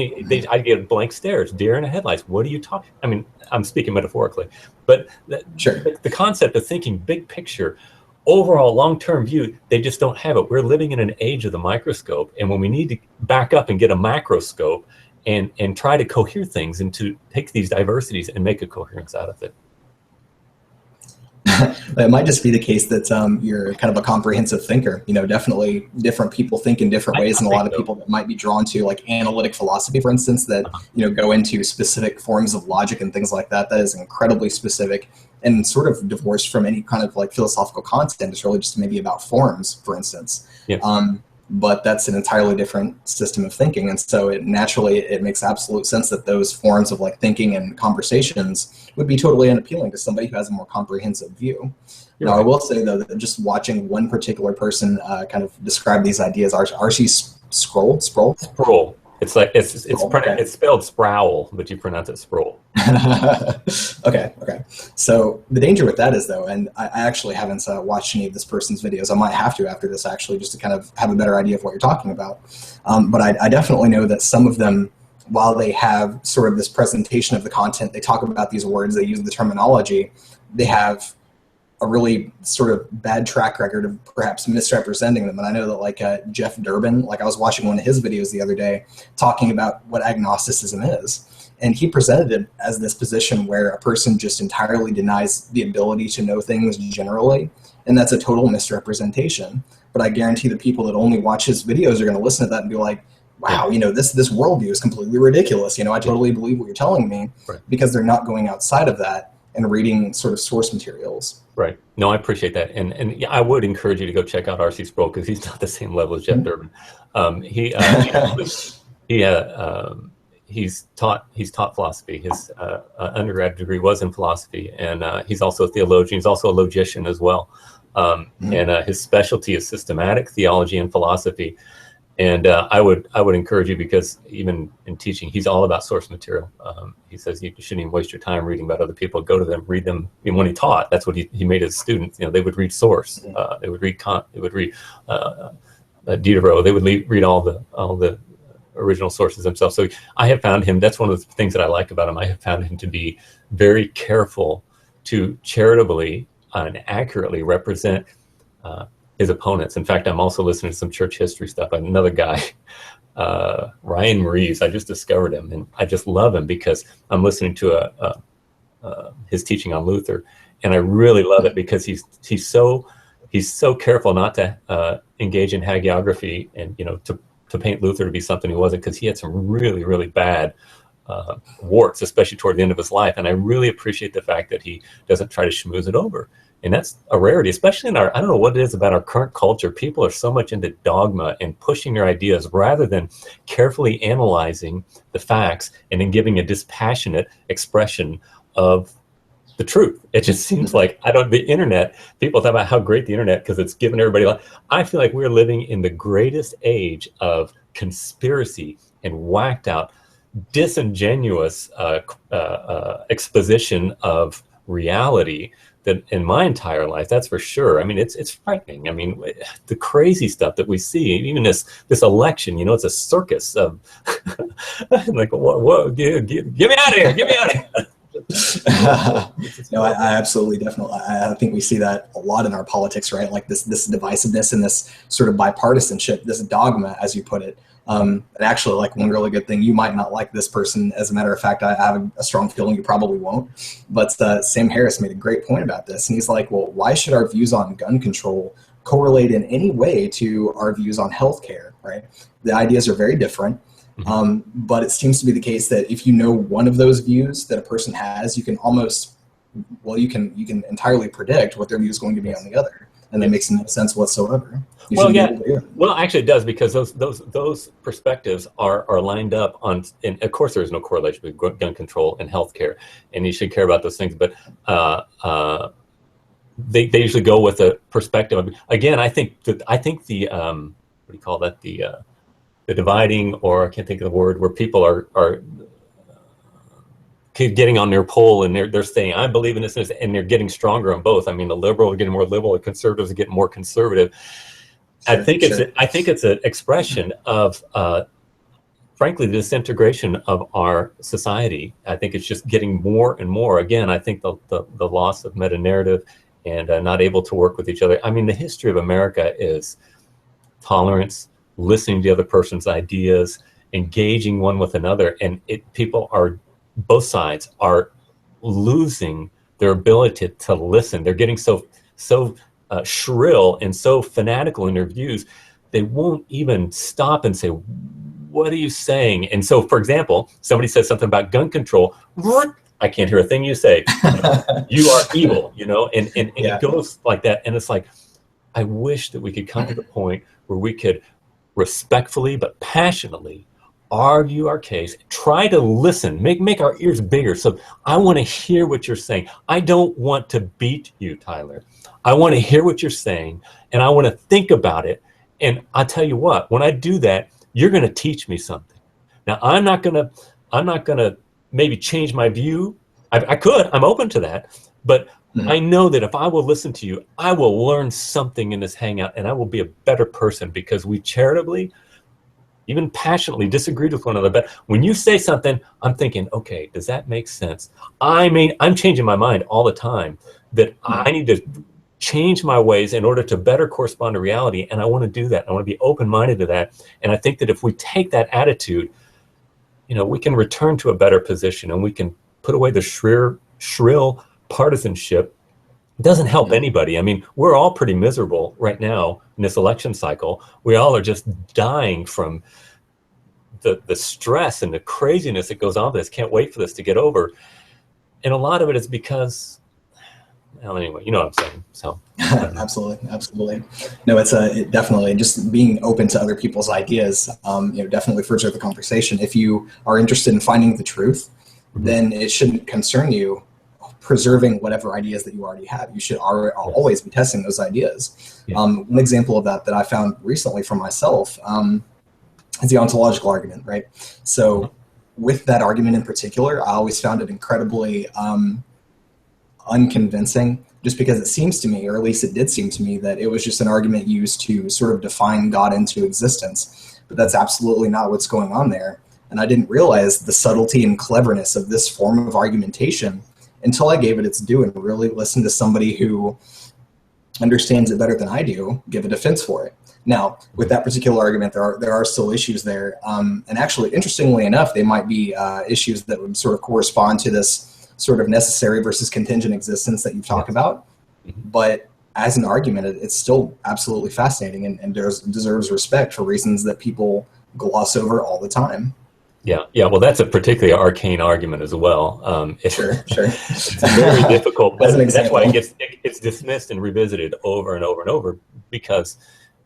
I get blank stares, deer in the headlights. What are you talking? I mean, I'm speaking metaphorically, but the concept of thinking big picture, overall long-term view, they just don't have it. We're living in an age of the microscope, and when we need to back up and get a macroscope and try to cohere things and to take these diversities and make a coherence out of it. It might just be the case that you're kind of a comprehensive thinker. Definitely different people think in different ways, and a lot of people that might be drawn to like analytic philosophy, for instance, that go into specific forms of logic and things like that. That is incredibly specific and sort of divorced from any kind of like philosophical content. It's really just maybe about forms, for instance. Yes. But that's an entirely different system of thinking, and so it makes absolute sense that those forms of like thinking and conversations would be totally unappealing to somebody who has a more comprehensive view. Now, I will say though that just watching one particular person kind of describe these ideas, R.C. Sproul. It's like it's spelled Sproul, but you pronounce it Sproul. Okay. So the danger with that is though, and I actually haven't watched any of this person's videos. I might have to after this actually, just to kind of have a better idea of what you're talking about. But I definitely know that some of them, while they have sort of this presentation of the content, they talk about these words, they use the terminology, they have a really sort of bad track record of perhaps misrepresenting them. And I know that like Jeff Durbin, like I was watching one of his videos the other day talking about what agnosticism is. And he presented it as this position where a person just entirely denies the ability to know things generally. And that's a total misrepresentation. But I guarantee the people that only watch his videos are going to listen to that and be like, wow, this worldview is completely ridiculous. I totally believe what you're telling me, because they're not going outside of that and reading sort of source materials. Right. No, I appreciate that. And I would encourage you to go check out R.C. Sproul because he's not the same level as Jeff Durbin. He's taught philosophy. His undergrad degree was in philosophy, and he's also a theologian. He's also a logician as well. And his specialty is systematic theology and philosophy. And I would encourage you, because even in teaching, he's all about source material. He says you shouldn't even waste your time reading about other people. Go to them, read them. And when he taught, that's what he made his students. They would read source. They would read Kant. They would read Diderot. They would read all the original sources themselves. So I have found him. That's one of the things that I like about him. I have found him to be very careful to charitably and accurately represent his opponents. In fact, I'm also listening to some church history stuff. Another guy, Ryan Maurice, I just discovered him, and I just love him because I'm listening to his teaching on Luther, and I really love it because he's so careful not to engage in hagiography and to paint Luther to be something he wasn't, because he had some really, really bad warts, especially toward the end of his life. And I really appreciate the fact that he doesn't try to schmooze it over. And that's a rarity, especially in I don't know what it is about our current culture. People are so much into dogma and pushing their ideas rather than carefully analyzing the facts and then giving a dispassionate expression of the truth. It just seems like the internet, people talk about how great the internet, because it's given everybody I feel like we're living in the greatest age of conspiracy and whacked out, disingenuous exposition of reality that in my entire life, that's for sure. I mean, it's frightening. I mean, the crazy stuff that we see, even this election, it's a circus of like, what, get me out of here, get me out of here. No, I absolutely, definitely. I think we see that a lot in our politics, right? Like this divisiveness and this sort of bipartisanship, this dogma, as you put it. And actually, like, one really good thing, you might not like this person. As a matter of fact, I have a strong feeling you probably won't. But Sam Harris made a great point about this. And he's like, well, why should our views on gun control correlate in any way to our views on healthcare, right? The ideas are very different. But it seems to be the case that if you know one of those views that a person has, you can almost, you can entirely predict what their view is going to be on the other. And that makes no sense whatsoever. Well, actually it does, because those perspectives are lined up on, and of course there is no correlation with gun control and healthcare, and you should care about those things, but they usually go with a perspective. Again, I think the what do you call that, the dividing, or I can't think of the word, where people are getting on their pole and they're saying, I believe in this, and they're getting stronger on both. I mean, the liberal are getting more liberal, the conservatives are getting more conservative. Sure, I think it's an expression of, frankly, the disintegration of our society. I think it's just getting more and more. Again, I think the loss of meta-narrative and not able to work with each other. I mean, the history of America is tolerance, listening to the other person's ideas, engaging one with another, and both sides are losing their ability to listen. They're getting so shrill and so fanatical in their views, they won't even stop and say, what are you saying? And so, for example, somebody says something about gun control, I can't hear a thing you say. You are evil, and it goes like that. And it's like, I wish that we could come to the point where we could respectfully but passionately argue our case, try to listen, make our ears bigger. So I want to hear what you're saying. I don't want to beat you, Tyler. I want to hear what you're saying, and I want to think about it. And I tell you what, when I do that, you're going to teach me something. Now, I'm not going to maybe change my view. I could. I'm open to that. But I know that if I will listen to you, I will learn something in this hangout, and I will be a better person, because we charitably, even passionately, disagreed with one another. But when you say something, I'm thinking, okay, does that make sense? I mean, I'm changing my mind all the time, that I need to change my ways in order to better correspond to reality. And I want to do that. I want to be open-minded to that. And I think that if we take that attitude, we can return to a better position, and we can put away the shrill partisanship. It doesn't help anybody. I mean, we're all pretty miserable right now in this election cycle. We all are just dying from the stress and the craziness that goes on with this. Can't wait for this to get over. And a lot of it is because, well, anyway, you know what I'm saying. So absolutely. No, it's it definitely just being open to other people's ideas. Definitely further the conversation. If you are interested in finding the truth, then it shouldn't concern you preserving whatever ideas that you already have. You should always be testing those ideas. One example of that I found recently for myself is the ontological argument, right? So with that argument in particular, I always found it incredibly unconvincing, just because it seems to me, or at least it did seem to me, that it was just an argument used to sort of define God into existence. But that's absolutely not what's going on there. And I didn't realize the subtlety and cleverness of this form of argumentation until I gave it its due and really listened to somebody who understands it better than I do give a defense for it. Now, with that particular argument, there are still issues there. And actually, interestingly enough, they might be issues that would sort of correspond to this sort of necessary versus contingent existence that you've talked about. But as an argument, it's still absolutely fascinating and deserves respect for reasons that people gloss over all the time. Yeah. Well, that's a particularly arcane argument as well. Sure. It's very difficult, but that's why it gets dismissed and revisited over and over and over, because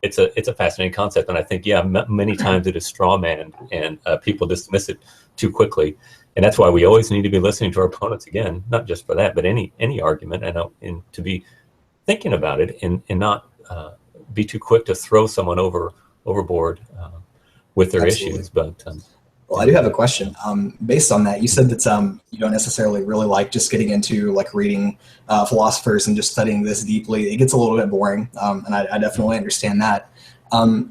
it's a fascinating concept. And I think, many times it is straw man, and people dismiss it too quickly. And that's why we always need to be listening to our opponents, again, not just for that, but any argument, and to be thinking about it, and not be too quick to throw someone overboard with their Absolutely. issues. But well, I do have a question. Based on that, you said that you don't necessarily really like just getting into like reading philosophers and just studying this deeply. It gets a little bit boring, and I definitely understand that.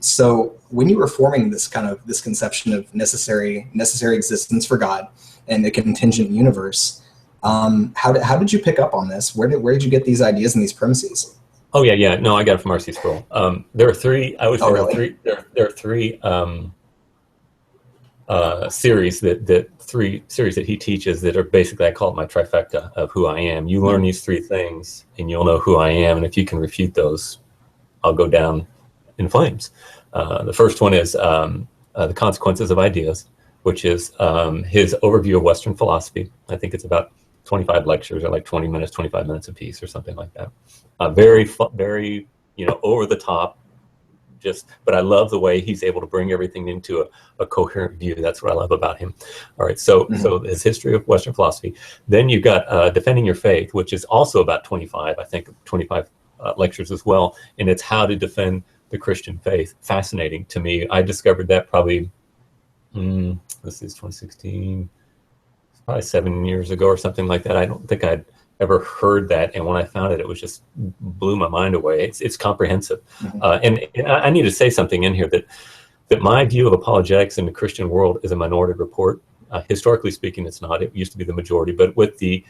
So when you were forming this conception of necessary existence for God and a contingent universe, how did you pick up on this? Where did you get these ideas and these premises? Oh yeah. No, I got it from R.C. Sproul. There are three. I would say really? there are three series that he teaches that are basically, I call it my trifecta of who I am. You learn these three things, and you'll know who I am. And if you can refute those, I'll go down in flames. The first one is the consequences of ideas, which is his overview of Western philosophy. I think it's about 25 lectures, or like 20 minutes, 25 minutes a piece, or something like that. Very, over the top. But I love the way he's able to bring everything into a coherent view. That's what I love about him. All right, so his history of Western philosophy. Then you've got Defending Your Faith, which is also about 25 lectures as well, and it's how to defend the Christian faith. Fascinating to me. I discovered that probably, this is 2016, probably 7 years ago or something like that. I don't think I'd ever heard that, and when I found it, it was just blew my mind away. It's comprehensive. And I need to say something in here that my view of apologetics in the Christian world is a minority report. Historically speaking, it's not. It used to be the majority, but with the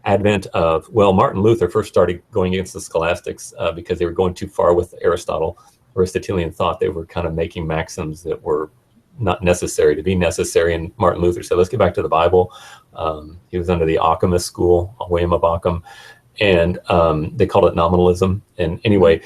advent of, Martin Luther first started going against the scholastics because they were going too far with Aristotelian thought. They were kind of making maxims that were not necessary to be necessary. And Martin Luther said, let's get back to the Bible. He was under the Ockhamist school, William of Ockham, and they called it nominalism. And anyway,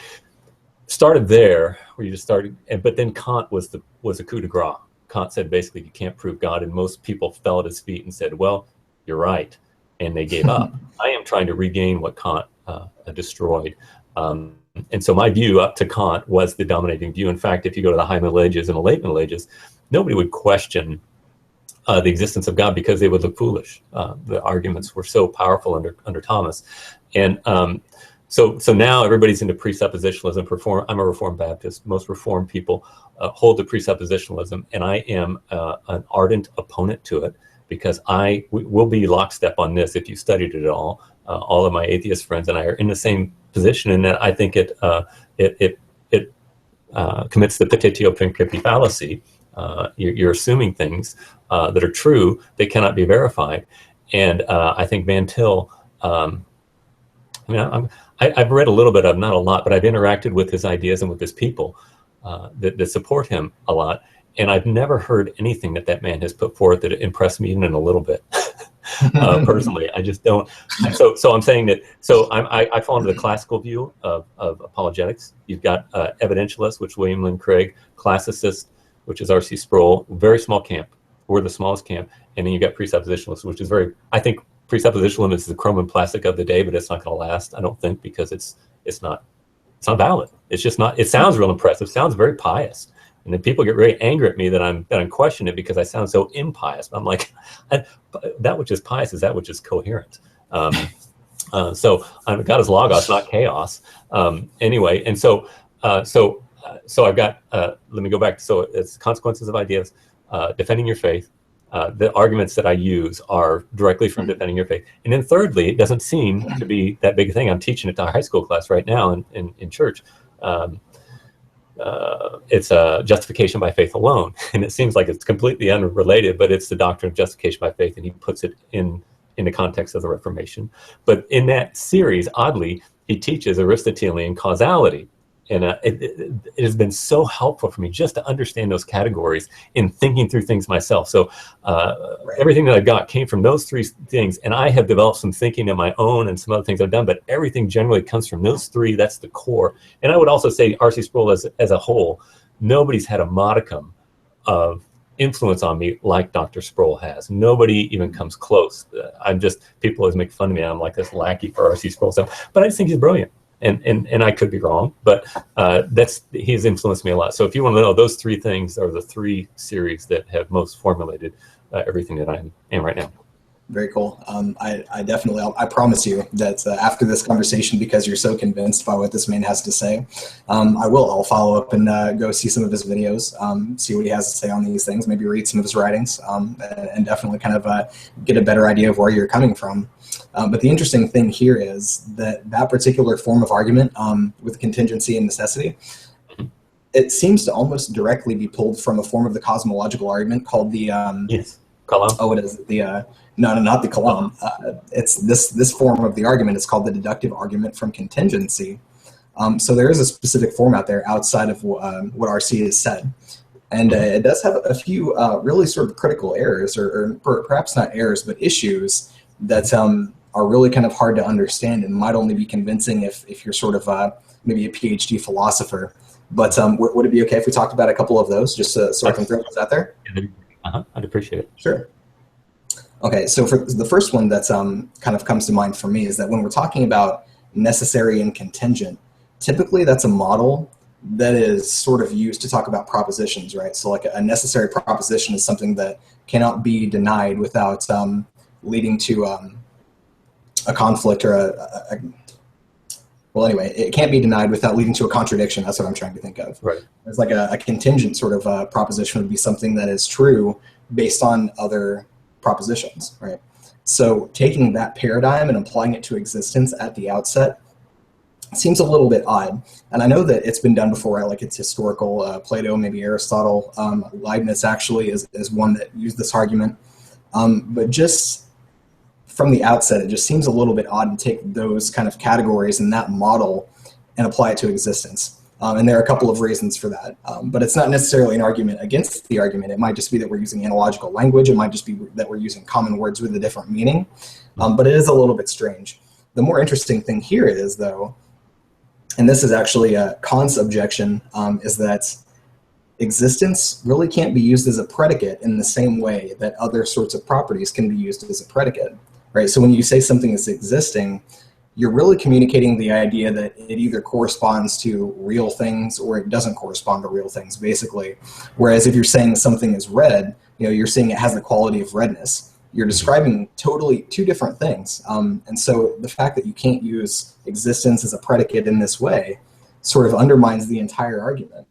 started there where you just started. But then Kant was a coup de grace. Kant said, basically, you can't prove God. And most people fell at his feet and said, well, you're right. And they gave up. I am trying to regain what Kant destroyed. And so my view up to Kant was the dominating view. In fact, if you go to the High Middle Ages and the Late Middle Ages, nobody would question the existence of God because they would look foolish. The arguments were so powerful under Thomas. And so now everybody's into presuppositionalism. I'm a Reformed Baptist. Most Reformed people hold to presuppositionalism, and I am an ardent opponent to it, because we'll be lockstep on this if you studied it at all. All of my atheist friends and I are in the same position in that I think it commits the petitio principii fallacy. You're assuming things that are true, they cannot be verified. And I think Van Til, I've read a little bit of, not a lot, but I've interacted with his ideas and with his people that support him a lot. And I've never heard anything that man has put forth that impressed me even in a little bit. Personally, I just don't. So I'm saying that. So I fall into the classical view of apologetics. You've got evidentialists, which William Lane Craig; classicists, which is R.C. Sproul. Very small camp. We're the smallest camp. And then you've got presuppositionalists, which is I think presuppositionalism is the chrome and plastic of the day, but it's not going to last, I don't think, because it's not valid. It's just not. It sounds real impressive. Sounds very pious. And then people get very angry at me that I'm questioning it because I sound so impious. I'm like, that which is pious is that which is coherent. So God is logos, not chaos. Anyway, and so I've got. Let me go back. So it's consequences of ideas, defending your faith. The arguments that I use are directly from defending your faith. And then thirdly, it doesn't seem to be that big a thing. I'm teaching it to a high school class right now in church. It's a justification by faith alone. And it seems like it's completely unrelated, but it's the doctrine of justification by faith, and he puts it in the context of the Reformation. But in that series, oddly, he teaches Aristotelian causality. And it has been so helpful for me just to understand those categories in thinking through things myself. So everything that I got came from those three things, and I have developed some thinking of my own and some other things I've done, but everything generally comes from those three. That's the core. And I would also say R.C. Sproul as a whole, nobody's had a modicum of influence on me like Dr. Sproul has. Nobody even comes close. People always make fun of me. I'm like this lackey for R.C. Sproul stuff, but I just think he's brilliant. and I could be wrong, but he's influenced me a lot. So if you want to know, those three things are the three series that have most formulated everything that I am right now. Very cool. I definitely, I promise you that after this conversation, because you're so convinced by what this man has to say, I'll follow up and go see some of his videos, see what he has to say on these things, maybe read some of his writings, and definitely kind of get a better idea of where you're coming from. But the interesting thing here is that particular form of argument with contingency and necessity, it seems to almost directly be pulled from a form of the cosmological argument called the yes. Kalam. Oh, what is it? No, not the Kalam. It's this form of the argument is called the deductive argument from contingency. So there is a specific form out there outside of what RC has said. And it does have a few really sort of critical errors, or perhaps not errors, but issues that are really kind of hard to understand and might only be convincing if you're sort of maybe a PhD philosopher. But would it be okay if we talked about a couple of those, just so I can throw those out there? I'd appreciate it. Sure. Okay, so for the first one that's kind of comes to mind for me is that when we're talking about necessary and contingent, typically that's a model that is sort of used to talk about propositions, right? So like a necessary proposition is something that cannot be denied without leading to a conflict or well, anyway, it can't be denied without leading to a contradiction. That's what I'm trying to think of. Right. It's like a contingent sort of proposition would be something that is true based on other propositions, right? So taking that paradigm and applying it to existence at the outset seems a little bit odd. And I know that it's been done before, right? Like it's historical. Plato, maybe Aristotle, Leibniz actually is one that used this argument. But just from the outset, it just seems a little bit odd to take those kind of categories and that model and apply it to existence. And there are a couple of reasons for that. But it's not necessarily an argument against the argument. It might just be that we're using analogical language. It might just be that we're using common words with a different meaning. But it is a little bit strange. The more interesting thing here is, though, and this is actually Kant's objection, is that existence really can't be used as a predicate in the same way that other sorts of properties can be used as a predicate, right? So when you say something is existing, you're really communicating the idea that it either corresponds to real things or it doesn't correspond to real things, basically. Whereas if you're saying something is red, you're saying it has the quality of redness. You're describing totally two different things. And so the fact that you can't use existence as a predicate in this way sort of undermines the entire argument.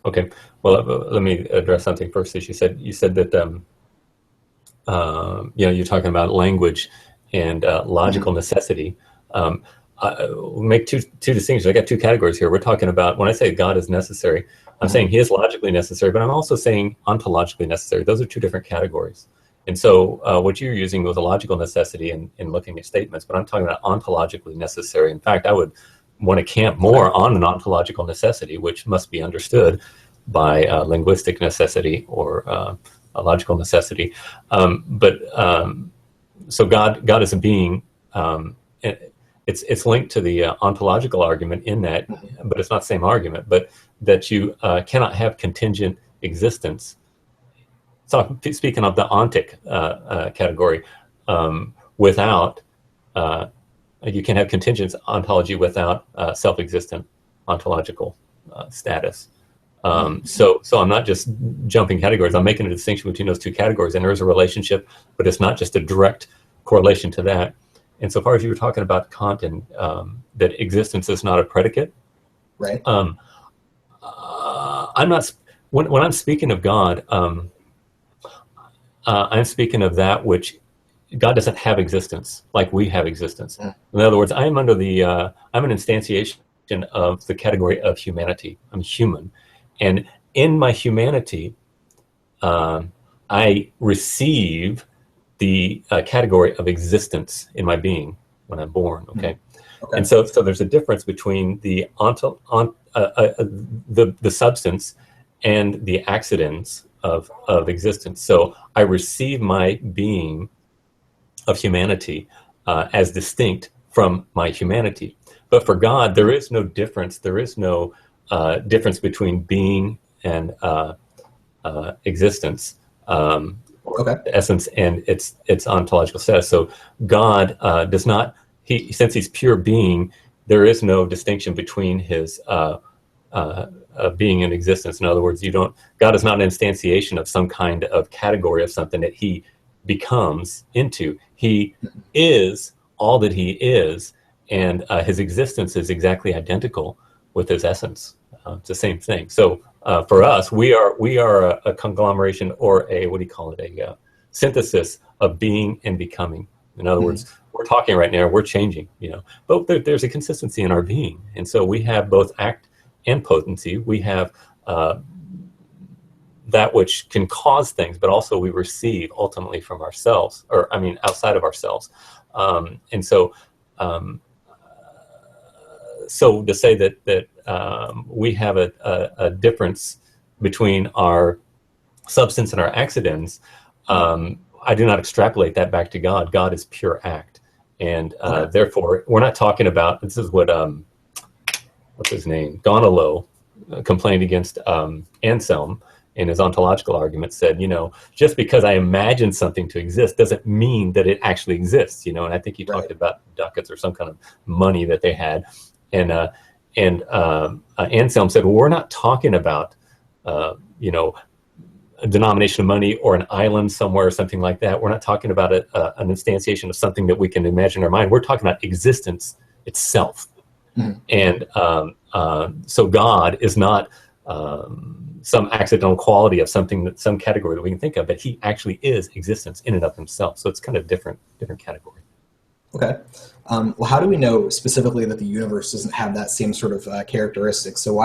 Okay. Well, let me address something first. As you said that, you're talking about language and logical necessity. We'll make two distinctions. I got two categories here. We're talking about, when I say God is necessary, I'm saying he is logically necessary, but I'm also saying ontologically necessary. Those are two different categories. And so what you're using was a logical necessity in looking at statements, but I'm talking about ontologically necessary. In fact, I would want to camp more on an ontological necessity, which must be understood by linguistic necessity or a logical necessity. So God is a being. It's linked to the ontological argument in that, but it's not the same argument, but that you cannot have contingent existence. So speaking of the ontic category, without, you can have contingent ontology without self-existent ontological status. So I'm not just jumping categories. I'm making a distinction between those two categories, and there is a relationship, but it's not just a direct correlation to that. And so far as you were talking about Kant and that existence is not a predicate, right? I'm not. When I'm speaking of God, I'm speaking of that which God doesn't have existence like we have existence. In other words, I'm under the I'm an instantiation of the category of humanity. I'm human, and in my humanity, I receive the category of existence in my being when I'm born. Okay, and so there's a difference between the the substance and the accidents of existence. So I receive my being of humanity as distinct from my humanity. But for God, there is no difference. There is no difference between being and existence, essence, and its ontological status. So God does not. Since he's pure being, there is no distinction between his being in existence. In other words, God is not an instantiation of some kind of category of something that he becomes into. He is all that he is, and his existence is exactly identical with his essence. It's the same thing. So for us, we are a conglomeration, or a synthesis of being and becoming. In other words, we're talking right now, we're changing, but there's a consistency in our being. And so we have both act and potency. We have that which can cause things, but also we receive ultimately from ourselves, outside of ourselves. And so to say that we have a difference between our substance and our accidents, I do not extrapolate that back to God. God is pure act. And therefore, we're not talking about, this is what, what's his name? Jadlow complained against Anselm in his ontological argument, said, just because I imagine something to exist doesn't mean that it actually exists, and I think he talked about ducats or some kind of money that they had. And Anselm said, well, we're not talking about, a denomination of money or an island somewhere or something like that. We're not talking about an instantiation of something that we can imagine in our mind. We're talking about existence itself. And so God is not some accidental quality of some category that we can think of, but he actually is existence in and of himself. So it's kind of different category. Okay. Well, how do we know specifically that the universe doesn't have that same sort of characteristic? So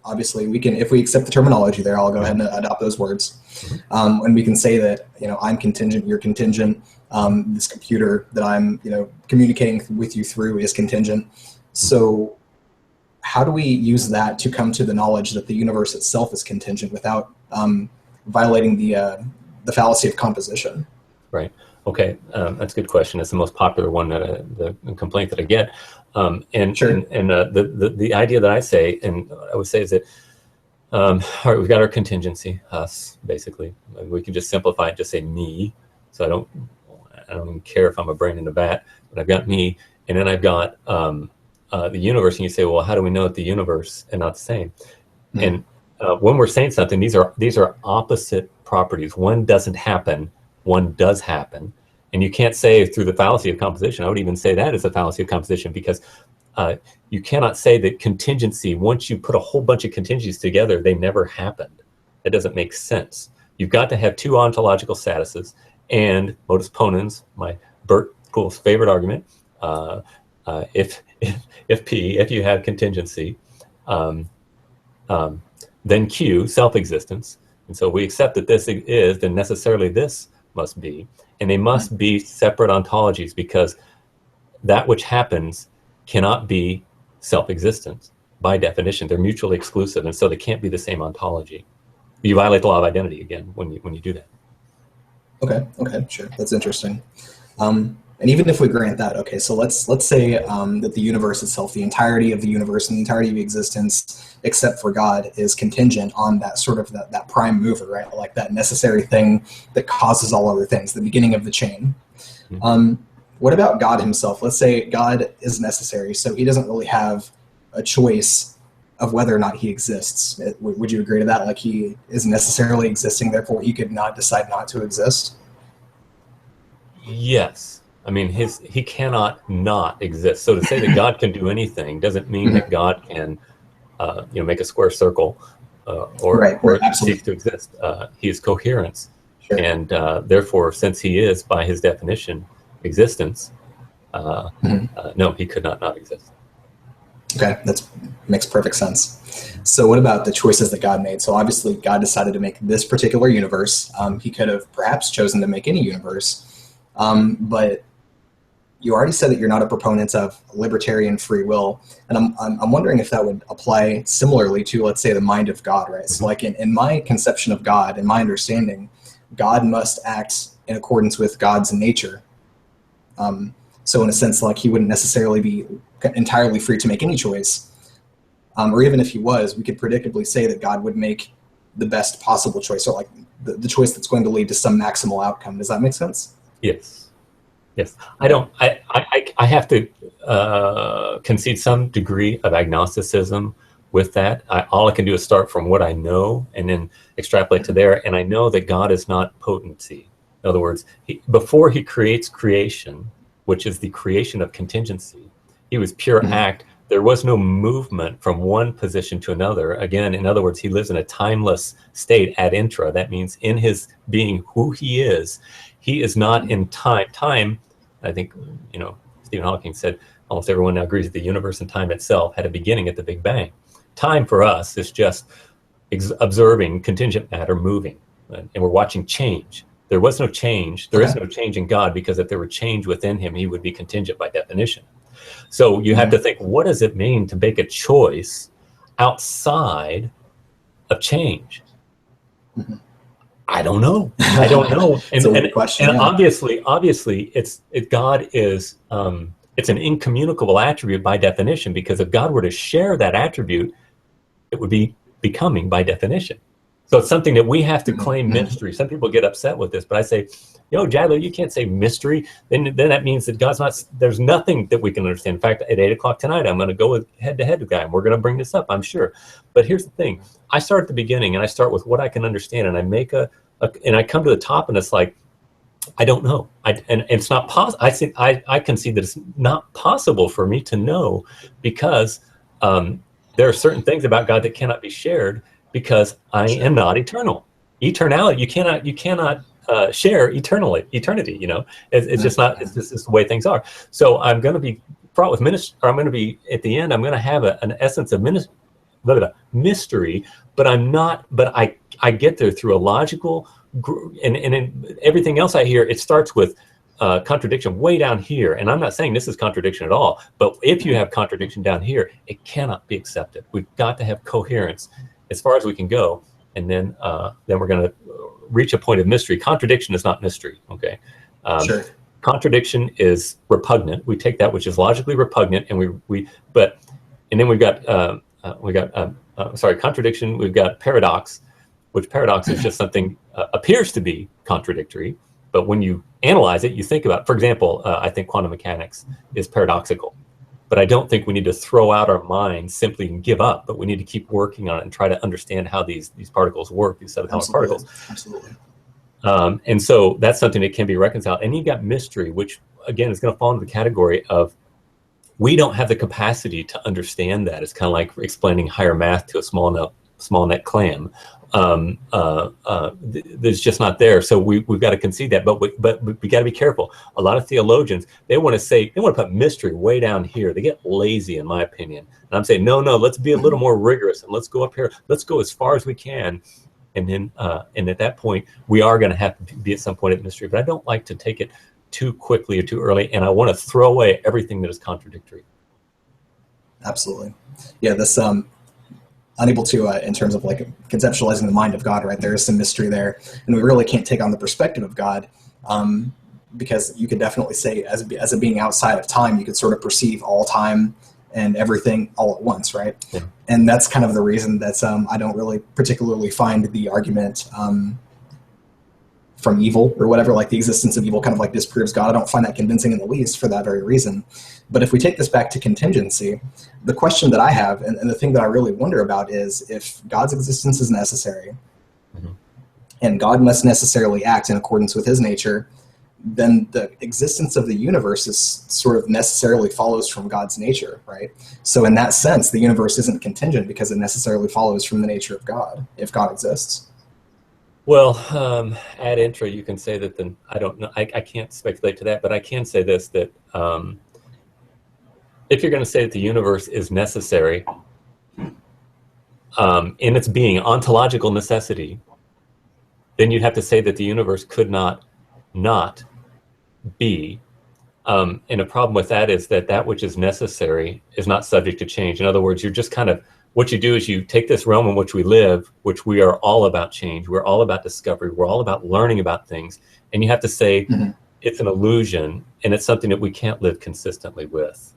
obviously we can, if we accept the terminology there, I'll go ahead and adopt those words. And we can say that, I'm contingent, you're contingent. This computer that I'm, communicating with you through is contingent. So how do we use that to come to the knowledge that the universe itself is contingent without violating the fallacy of composition? Right. Okay. That's a good question. It's the most popular one, the complaint that I get. Sure. And the idea that I say, and I would say, is that, all right, we've got our contingency, us, basically. We can just simplify it, just say me. So I don't even care if I'm a brain in a vat, but I've got me. And then I've got the universe. And you say, well, how do we know that the universe and not the same? And when we're saying something, these are opposite properties. One doesn't happen, one does happen. And you can't say through the fallacy of composition. I would even say that is a fallacy of composition, because you cannot say that contingency, once you put a whole bunch of contingencies together, they never happened. That doesn't make sense. You've got to have two ontological statuses, and modus ponens, my Bert Poole's favorite argument, if you have contingency, then Q, self-existence. And so we accept that this is, then necessarily this must be. And they must be separate ontologies, because that which happens cannot be self-existent by definition. They're mutually exclusive, and so they can't be the same ontology. You violate the law of identity again when you do that. Okay, sure. That's interesting. And even if we grant that, okay, so let's say that the universe itself, the entirety of the universe and the entirety of existence, except for God, is contingent on that sort of that prime mover, right? Like that necessary thing that causes all other things, the beginning of the chain. What about God himself? Let's say God is necessary, so he doesn't really have a choice of whether or not he exists. Would you agree to that? Like, he is necessarily existing, therefore he could not decide not to exist? Yes. I mean, he cannot not exist. So to say that God can do anything doesn't mean that God can, make a square circle or cease to exist. He is coherence. Sure. And therefore, since he is, by his definition, existence, no, he could not exist. Okay, that makes perfect sense. So what about the choices that God made? So obviously God decided to make this particular universe. He could have perhaps chosen to make any universe, but you already said that you're not a proponent of libertarian free will, and I'm wondering if that would apply similarly to, let's say, the mind of God, right? So like in my conception of God, in my understanding, God must act in accordance with God's nature. So in a sense, like, he wouldn't necessarily be entirely free to make any choice. Or even if he was, we could predictably say that God would make the best possible choice, or like the choice that's going to lead to some maximal outcome. Does that make sense? Yes. Yes, I don't. I have to concede some degree of agnosticism with that. All I can do is start from what I know and then extrapolate to there. And I know that God is not potency. In other words, before he creates creation, which is the creation of contingency, he was pure act. There was no movement from one position to another. Again, in other words, he lives in a timeless state ad intra. That means in his being who he is not in time. Time, I think, Stephen Hawking said almost everyone now agrees that the universe and time itself had a beginning at the Big Bang. Time for us is just observing contingent matter moving, and we're watching change. There was no change. There is no change in God, because if there were change within him, he would be contingent by definition. So you have to think, what does it mean to make a choice outside of change? I don't know. I don't know. And obviously, God is it's an incommunicable attribute by definition, because if God were to share that attribute, it would be becoming by definition. So it's something that we have to claim mystery. Some people get upset with this, but I say, Jadlow, you can't say mystery. Then that means that God's not. There's nothing that we can understand. In fact, at 8 o'clock tonight, I'm going to go with head-to-head with guy, and we're going to bring this up, I'm sure. But here's the thing: I start at the beginning, and I start with what I can understand, and I make and I come to the top, and it's like, I don't know. And it's not possible. I concede that it's not possible for me to know, because there are certain things about God that cannot be shared, because I am not eternal. Eternality, you cannot share eternity. It's just not. It's just the way things are. So I'm going to be fraught with ministry. Or I'm going to be at the end. I'm going to have an essence of mystery, but I'm not. But I get there through a logical, and in everything else I hear, it starts with contradiction way down here. And I'm not saying this is contradiction at all. But if you have contradiction down here, it cannot be accepted. We've got to have coherence as far as we can go, and then we're going to reach a point of mystery. Contradiction is not mystery. Okay. Sure. Contradiction is repugnant. We take that which is logically repugnant, and and then we've got contradiction. We've got paradox, which paradox is just something appears to be contradictory, but when you analyze it, you think about. For example, I think quantum mechanics is paradoxical. But I don't think we need to throw out our minds simply and give up, but we need to keep working on it and try to understand how these particles work, these subatomic particles. Absolutely. And so that's something that can be reconciled. And you got mystery, which, again, is going to fall into the category of we don't have the capacity to understand that. It's kind of like explaining higher math to a small net clam. There's just not there. So we've got to concede that, but we got to be careful. A lot of theologians, they want to put mystery way down here. They get lazy, in my opinion. And I'm saying, no, let's be a little more rigorous, and let's go up here. Let's go as far as we can. And then, and at that point, we are going to have to be at some point at mystery, but I don't like to take it too quickly or too early. And I want to throw away everything that is contradictory. Absolutely. Yeah. This, unable to, in terms of like conceptualizing the mind of God, right? There is some mystery there, and we really can't take on the perspective of God, because you could definitely say as a being outside of time, you could sort of perceive all time and everything all at once, right? Yeah. And that's kind of the reason that I don't really particularly find the argument from evil or whatever, like the existence of evil kind of like disproves God. I don't find that convincing in the least for that very reason. But if we take this back to contingency, the question that I have, and the thing that I really wonder about, is if God's existence is necessary, and God must necessarily act in accordance with his nature, then the existence of the universe is sort of necessarily follows from God's nature, right? So in that sense, the universe isn't contingent because it necessarily follows from the nature of God, if God exists. Well, ad intra, you can say that. Then I don't know. I can't speculate to that, but I can say this: that if you're going to say that the universe is necessary in its being, ontological necessity, then you'd have to say that the universe could not be. And a problem with that is that which is necessary is not subject to change. In other words, you're just kind of, what you do is you take this realm in which we live, which we are all about change. We're all about discovery. We're all about learning about things. And you have to say it's an illusion, and it's something that we can't live consistently with.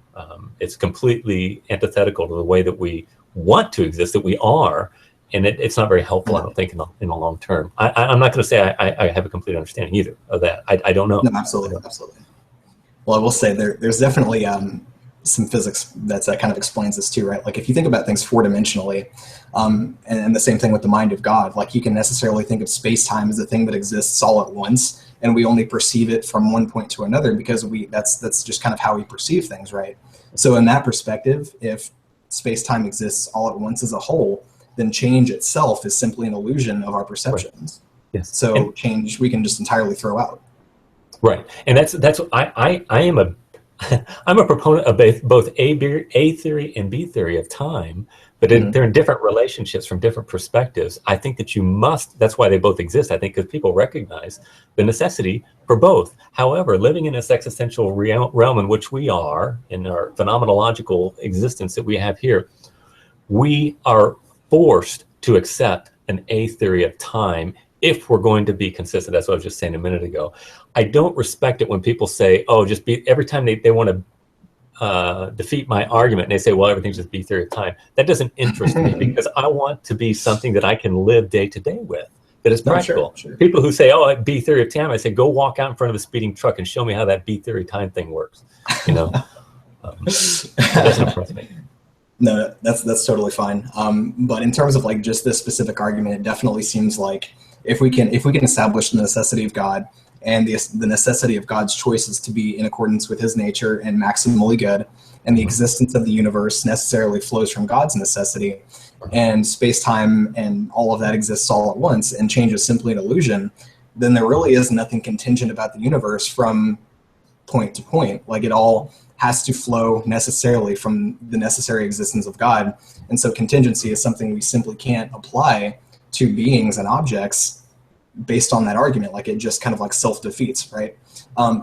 It's completely antithetical to the way that we want to exist, that we are. And it's not very helpful, I don't think, in the long term. I'm not going to say I have a complete understanding either of that. I don't know. No, absolutely. Well, I will say there's definitely some physics that kind of explains this too, right? Like if you think about things four-dimensionally, and the same thing with the mind of God, like you can necessarily think of space-time as a thing that exists all at once, and we only perceive it from one point to another because that's just kind of how we perceive things, right? So in that perspective, if space-time exists all at once as a whole, then change itself is simply an illusion of our perceptions. Right. Yes. So change we can just entirely throw out. Right, and that's what I am a I'm a proponent of both A theory and B theory of time, but they're in different relationships from different perspectives. I think that you must. That's why they both exist. I think because people recognize the necessity for both. However, living in this existential realm in which we are, in our phenomenological existence that we have here, we are forced to accept an A theory of time if we're going to be consistent. That's what I was just saying a minute ago. I don't respect it when people say, oh, just be, every time they want to defeat my argument and they say, well, everything's just B theory of time. That doesn't interest me because I want to be something that I can live day to day with, that is practical. Sure. People who say, oh, B theory of time, I say, go walk out in front of a speeding truck and show me how that B theory time thing works. You know, it doesn't impress me. No, that's totally fine. But in terms of like just this specific argument, it definitely seems like if we can establish the necessity of God and the necessity of God's choices to be in accordance with his nature and maximally good, and the existence of the universe necessarily flows from God's necessity, and space-time and all of that exists all at once, and change is simply an illusion, then there really is nothing contingent about the universe from point to point. Like it all has to flow necessarily from the necessary existence of God. And so contingency is something we simply can't apply to beings and objects based on that argument. Like it just kind of like self-defeats, right?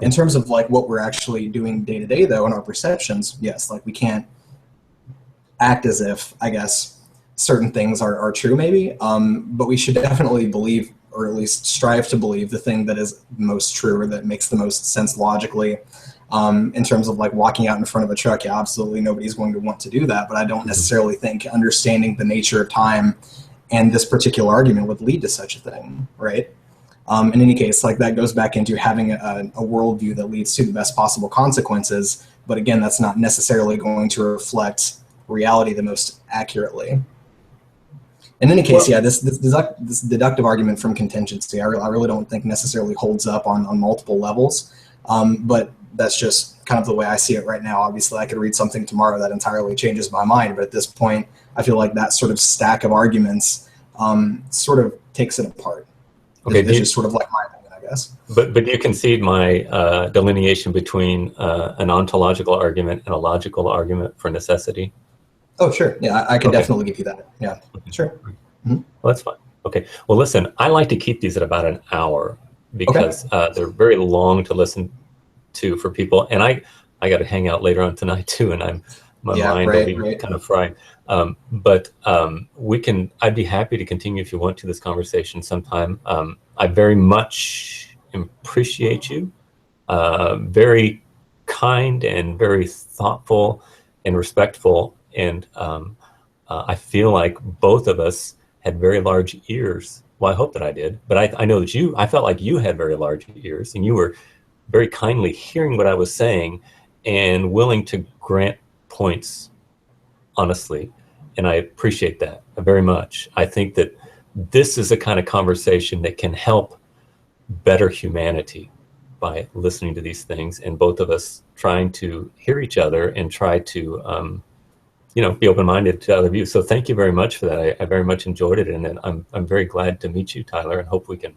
In terms of like what we're actually doing day to day though in our perceptions, yes, like we can't act as if, I guess, certain things are true maybe, but we should definitely believe, or at least strive to believe, the thing that is most true or that makes the most sense logically. In terms of like walking out in front of a truck, yeah, absolutely nobody's going to want to do that, but I don't necessarily think understanding the nature of time and this particular argument would lead to such a thing, right? In any case, like that goes back into having a worldview that leads to the best possible consequences, but again, that's not necessarily going to reflect reality the most accurately. In any case, yeah, this deductive argument from contingency, I really don't think necessarily holds up on multiple levels, but that's just kind of the way I see it right now. Obviously, I could read something tomorrow that entirely changes my mind, but at this point, I feel like that sort of stack of arguments sort of takes it apart. Okay, it's just sort of like my opinion, I guess. But do you concede my delineation between an ontological argument and a logical argument for necessity? Oh, sure. Yeah, I can definitely give you that. Yeah, sure. Mm-hmm. Well, that's fine. Okay. Well, listen, I like to keep these at about an hour because they're very long to listen to for people, and I got to hang out later on tonight too, and my mind will be kind of fried. But I'd be happy to continue if you want to this conversation sometime. I very much appreciate you. Very kind and very thoughtful and respectful, and I feel like both of us had very large ears. Well, I hope that I did, but I know that I felt like you had very large ears, and you were very kindly hearing what I was saying and willing to grant points honestly. And I appreciate that very much. I think that this is the kind of conversation that can help better humanity by listening to these things, and both of us trying to hear each other and try to, be open-minded to other views. So thank you very much for that. I very much enjoyed it. And I'm very glad to meet you, Tyler, and hope we can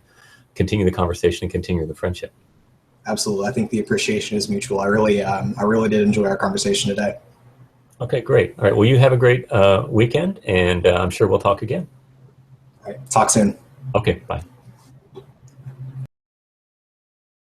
continue the conversation and continue the friendship. Absolutely. I think the appreciation is mutual. I really did enjoy our conversation today. Okay, great. All right. Well, you have a great weekend, and I'm sure we'll talk again. All right. Talk soon. Okay. Bye.